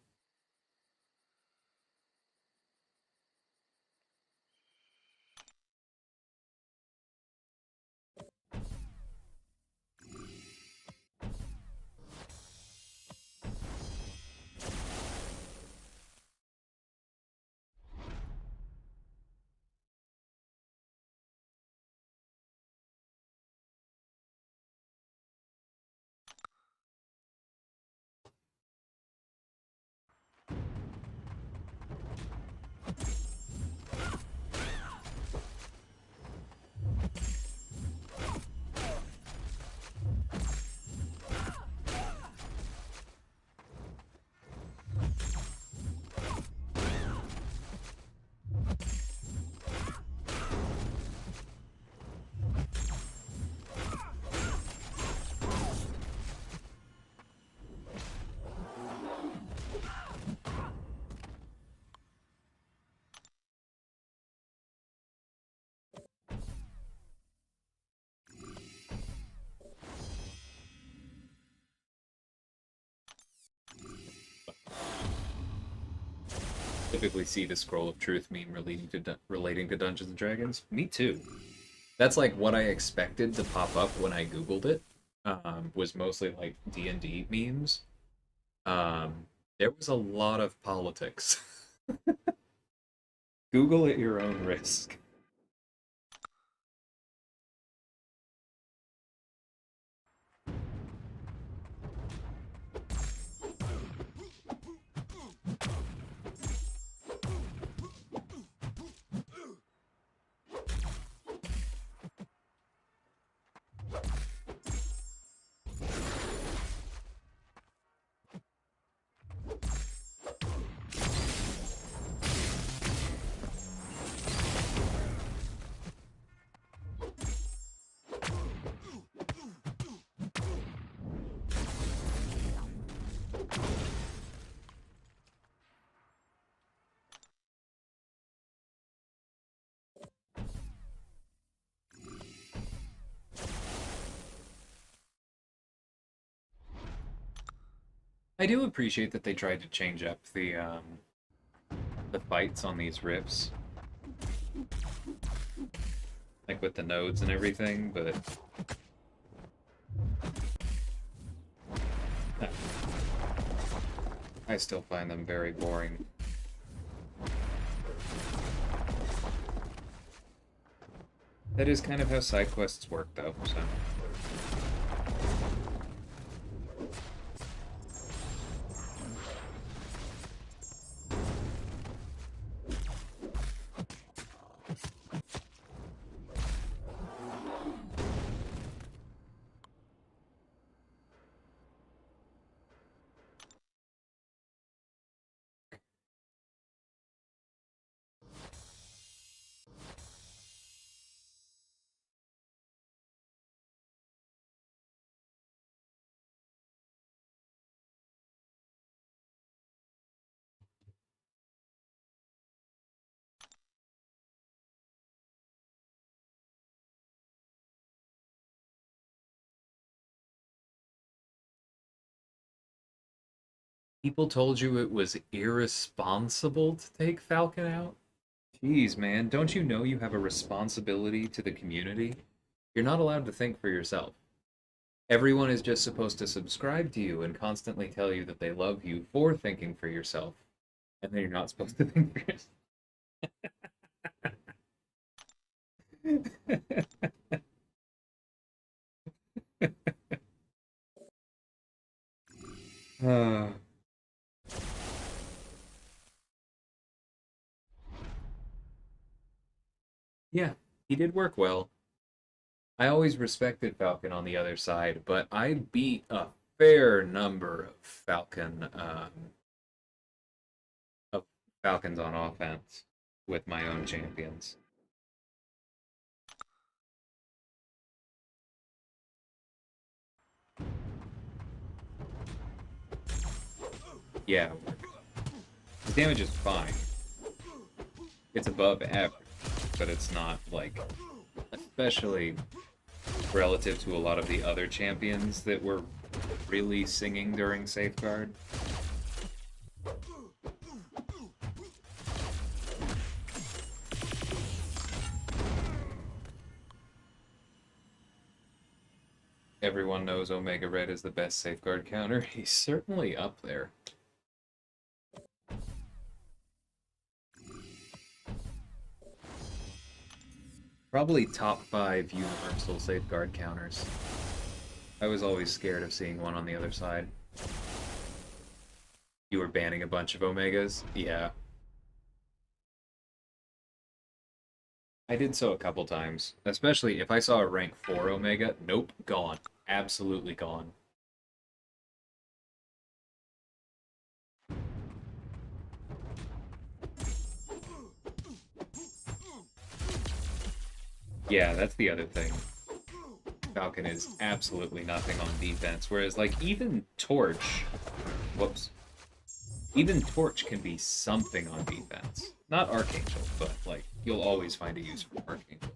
typically see the Scroll of Truth meme relating to Dungeons and Dragons. Me too. That's like what I expected to pop up when I Googled it. Was mostly like D&D memes. There was a lot of politics. Google at your own risk. I do appreciate that they tried to change up the fights on these rifts, like with the nodes and everything, but I still find them very boring. That is kind of how side quests work, though, so. People told you it was irresponsible to take Falcon out? Jeez, man, don't you know you have a responsibility to the community? You're not allowed to think for yourself. Everyone is just supposed to subscribe to you and constantly tell you that they love you for thinking for yourself. And then you're not supposed to think for yourself. uh, yeah, he did work well. I always respected Falcon on the other side, but I beat a fair number of Falcons on offense with my own champions. Yeah, the damage is fine. It's above average, but it's not like, especially relative to a lot of the other champions that were really singing during Safeguard. Everyone knows Omega Red is the best Safeguard counter. He's certainly up there. Probably top 5 universal Safeguard counters. I was always scared of seeing one on the other side. You were banning a bunch of Omegas? Yeah. I did so a couple times. Especially if I saw a rank 4 Omega. Nope, gone. Absolutely gone. Yeah, that's the other thing. Falcon is absolutely nothing on defense, whereas, like, even Torch... Whoops. Even Torch can be something on defense. Not Archangel, but, like, you'll always find a use for Archangel.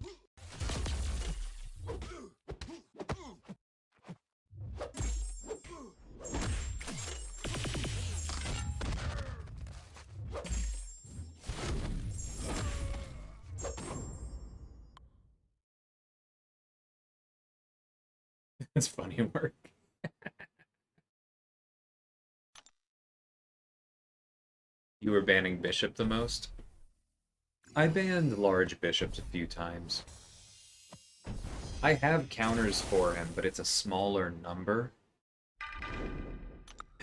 It's funny work. You were banning bishop the most? I banned large bishops a few times. I have counters for him, but it's a smaller number.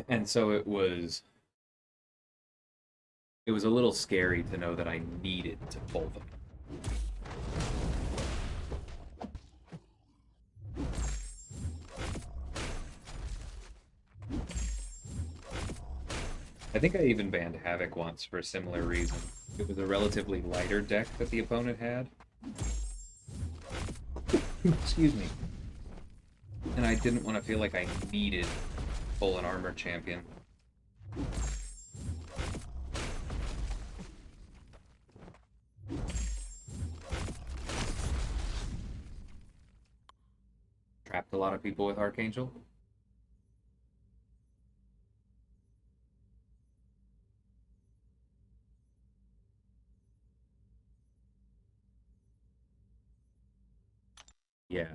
And so it was a little scary to know that I needed to pull them. I think I even banned Havoc once for a similar reason. It was a relatively lighter deck that the opponent had. Excuse me. And I didn't want to feel like I needed to pull an armor champion. Trapped a lot of people with Archangel. Yeah.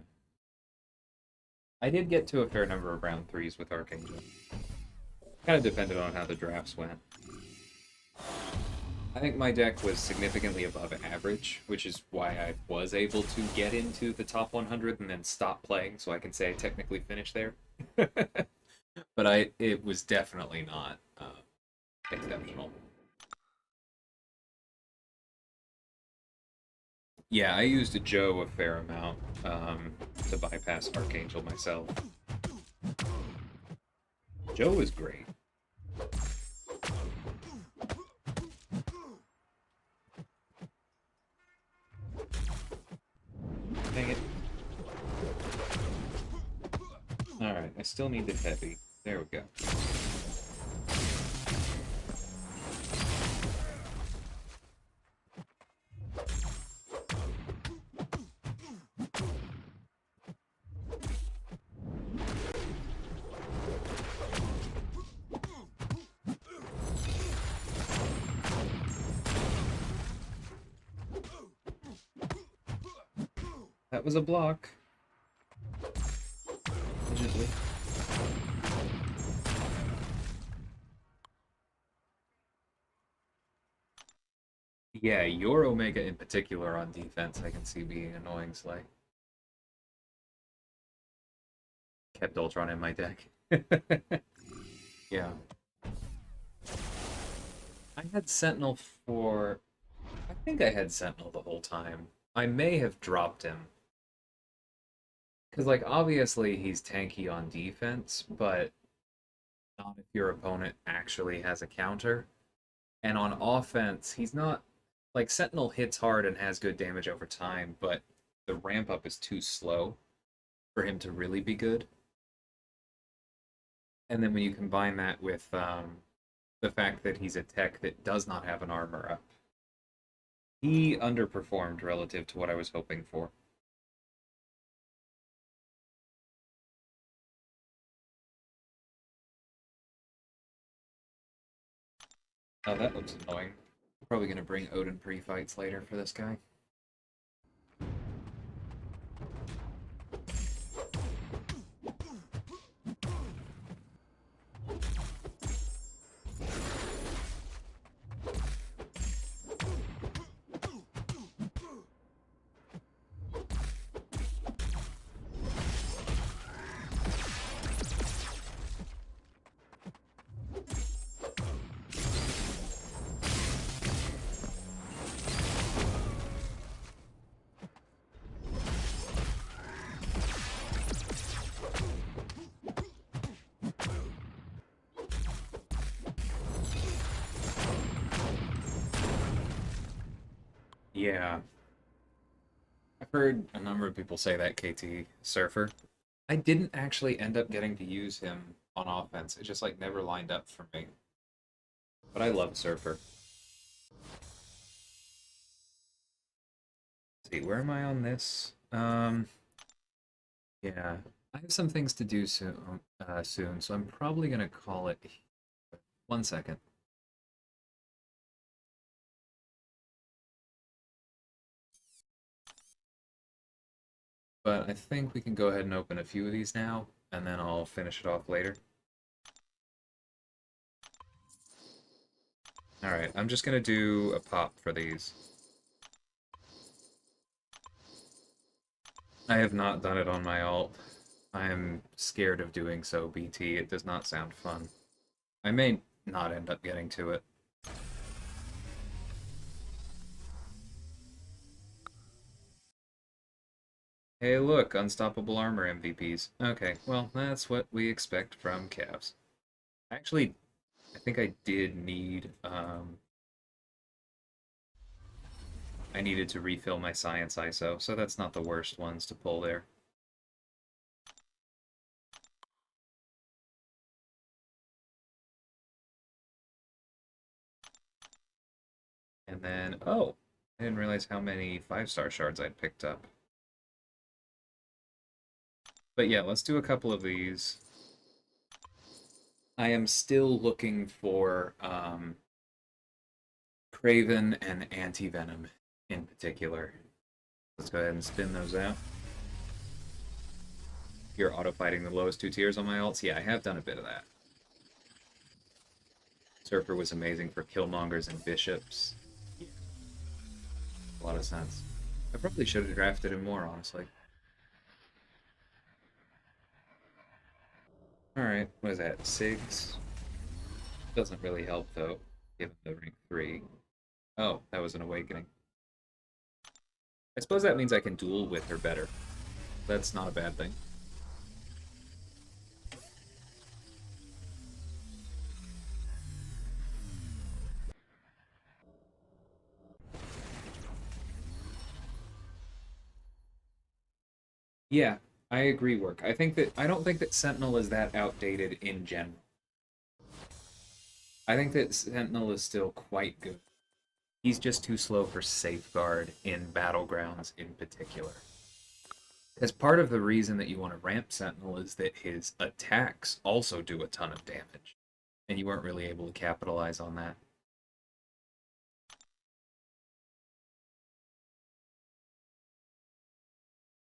I did get to a fair number of round 3s with Archangel. Kind of depended on how the drafts went. I think my deck was significantly above average, which is why I was able to get into the top 100 and then stop playing, so I can say I technically finished there. But it was definitely not exceptional. Yeah, I used a Joe a fair amount to bypass Archangel myself. Joe was great. Dang it. Alright, I still need the heavy. There we go. That was a block. Allegedly. Yeah, your Omega in particular on defense, I can see being annoying Slay. Kept Ultron in my deck. Yeah. I had Sentinel for... I think I had Sentinel the whole time. I may have dropped him. Because, like, obviously he's tanky on defense, but not if your opponent actually has a counter. And on offense, he's not... Like, Sentinel hits hard and has good damage over time, but the ramp up is too slow for him to really be good. And then when you combine that with the fact that he's a tech that does not have an armor up, he underperformed relative to what I was hoping for. Oh, that looks annoying. Probably going to bring Odin pre-fights later for this guy. Yeah. I've heard a number of people say that KT Surfer. I didn't actually end up getting to use him on offense. It just like never lined up for me. But I love Surfer. Let's see, where am I on this? Yeah. I have some things to do soon, so I'm probably gonna call it. 1 second. But I think we can go ahead and open a few of these now, and then I'll finish it off later. Alright, I'm just gonna do a pop for these. I have not done it on my alt. I am scared of doing so, BT. It does not sound fun. I may not end up getting to it. Hey, look, unstoppable armor MVPs. Okay, well, that's what we expect from Cavs. Actually, I think I did need, I needed to refill my science ISO, so that's not the worst ones to pull there. And then, oh, I didn't realize how many 5-star shards I'd picked up. But yeah, let's do a couple of these. I am still looking for Craven and Anti-Venom in particular. Let's go ahead and spin those out. You're auto-fighting the lowest 2 tiers on my alts? Yeah, I have done a bit of that. Surfer was amazing for Killmongers and Bishops. Yeah. A lot of sense. I probably should have drafted him more, honestly. Alright, what is that? Sigs? Doesn't really help, though, given the rank 3. Oh, that was an awakening. I suppose that means I can duel with her better. That's not a bad thing. Yeah, I agree, Work. I don't think that Sentinel is that outdated in general. I think that Sentinel is still quite good. He's just too slow for Safeguard in Battlegrounds in particular. As part of the reason that you want to ramp Sentinel is that his attacks also do a ton of damage, and you weren't really able to capitalize on that.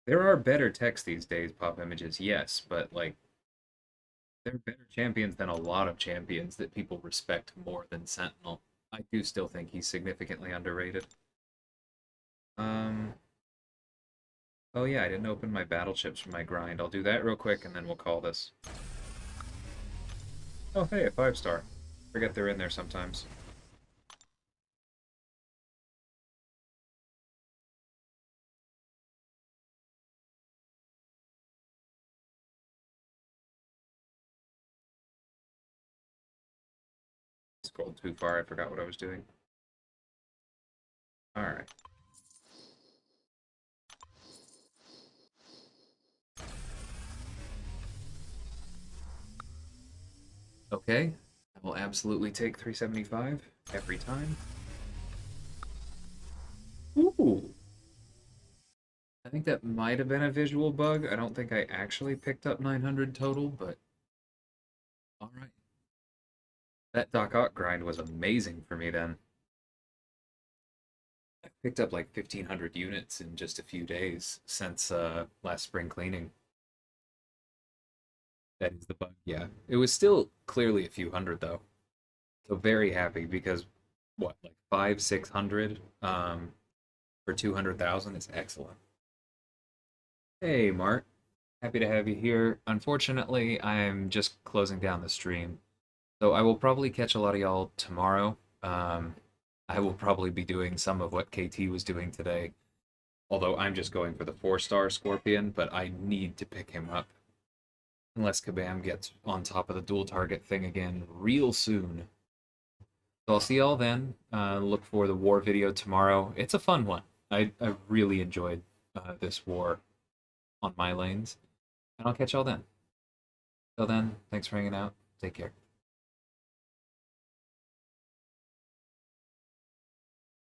There are better techs these days, pop images, yes, but like they're better champions than a lot of champions that people respect more than Sentinel. I do still think he's significantly underrated. Um, oh yeah, I didn't open my battle chips for my grind. I'll do that real quick and then we'll call this. Oh hey, a 5-star. Forget they're in there sometimes. Scrolled too far, I forgot what I was doing. Alright. Okay, I will absolutely take 375 every time. Ooh! I think that might have been a visual bug. I don't think I actually picked up 900 total, but alright. That Doc Ock grind was amazing for me then. I picked up like 1,500 units in just a few days since last spring cleaning. That is the bug, yeah. It was still clearly a few hundred though. So very happy because what, like 600 for 200,000 is excellent. Hey, Mark. Happy to have you here. Unfortunately, I'm just closing down the stream. So I will probably catch a lot of y'all tomorrow. I will probably be doing some of what KT was doing today. Although I'm just going for the 4-star Scorpion, but I need to pick him up. Unless Kabam gets on top of the dual target thing again real soon. So I'll see y'all then. Look for the war video tomorrow. It's a fun one. I really enjoyed this war on my lanes. And I'll catch y'all then. Till then, thanks for hanging out. Take care.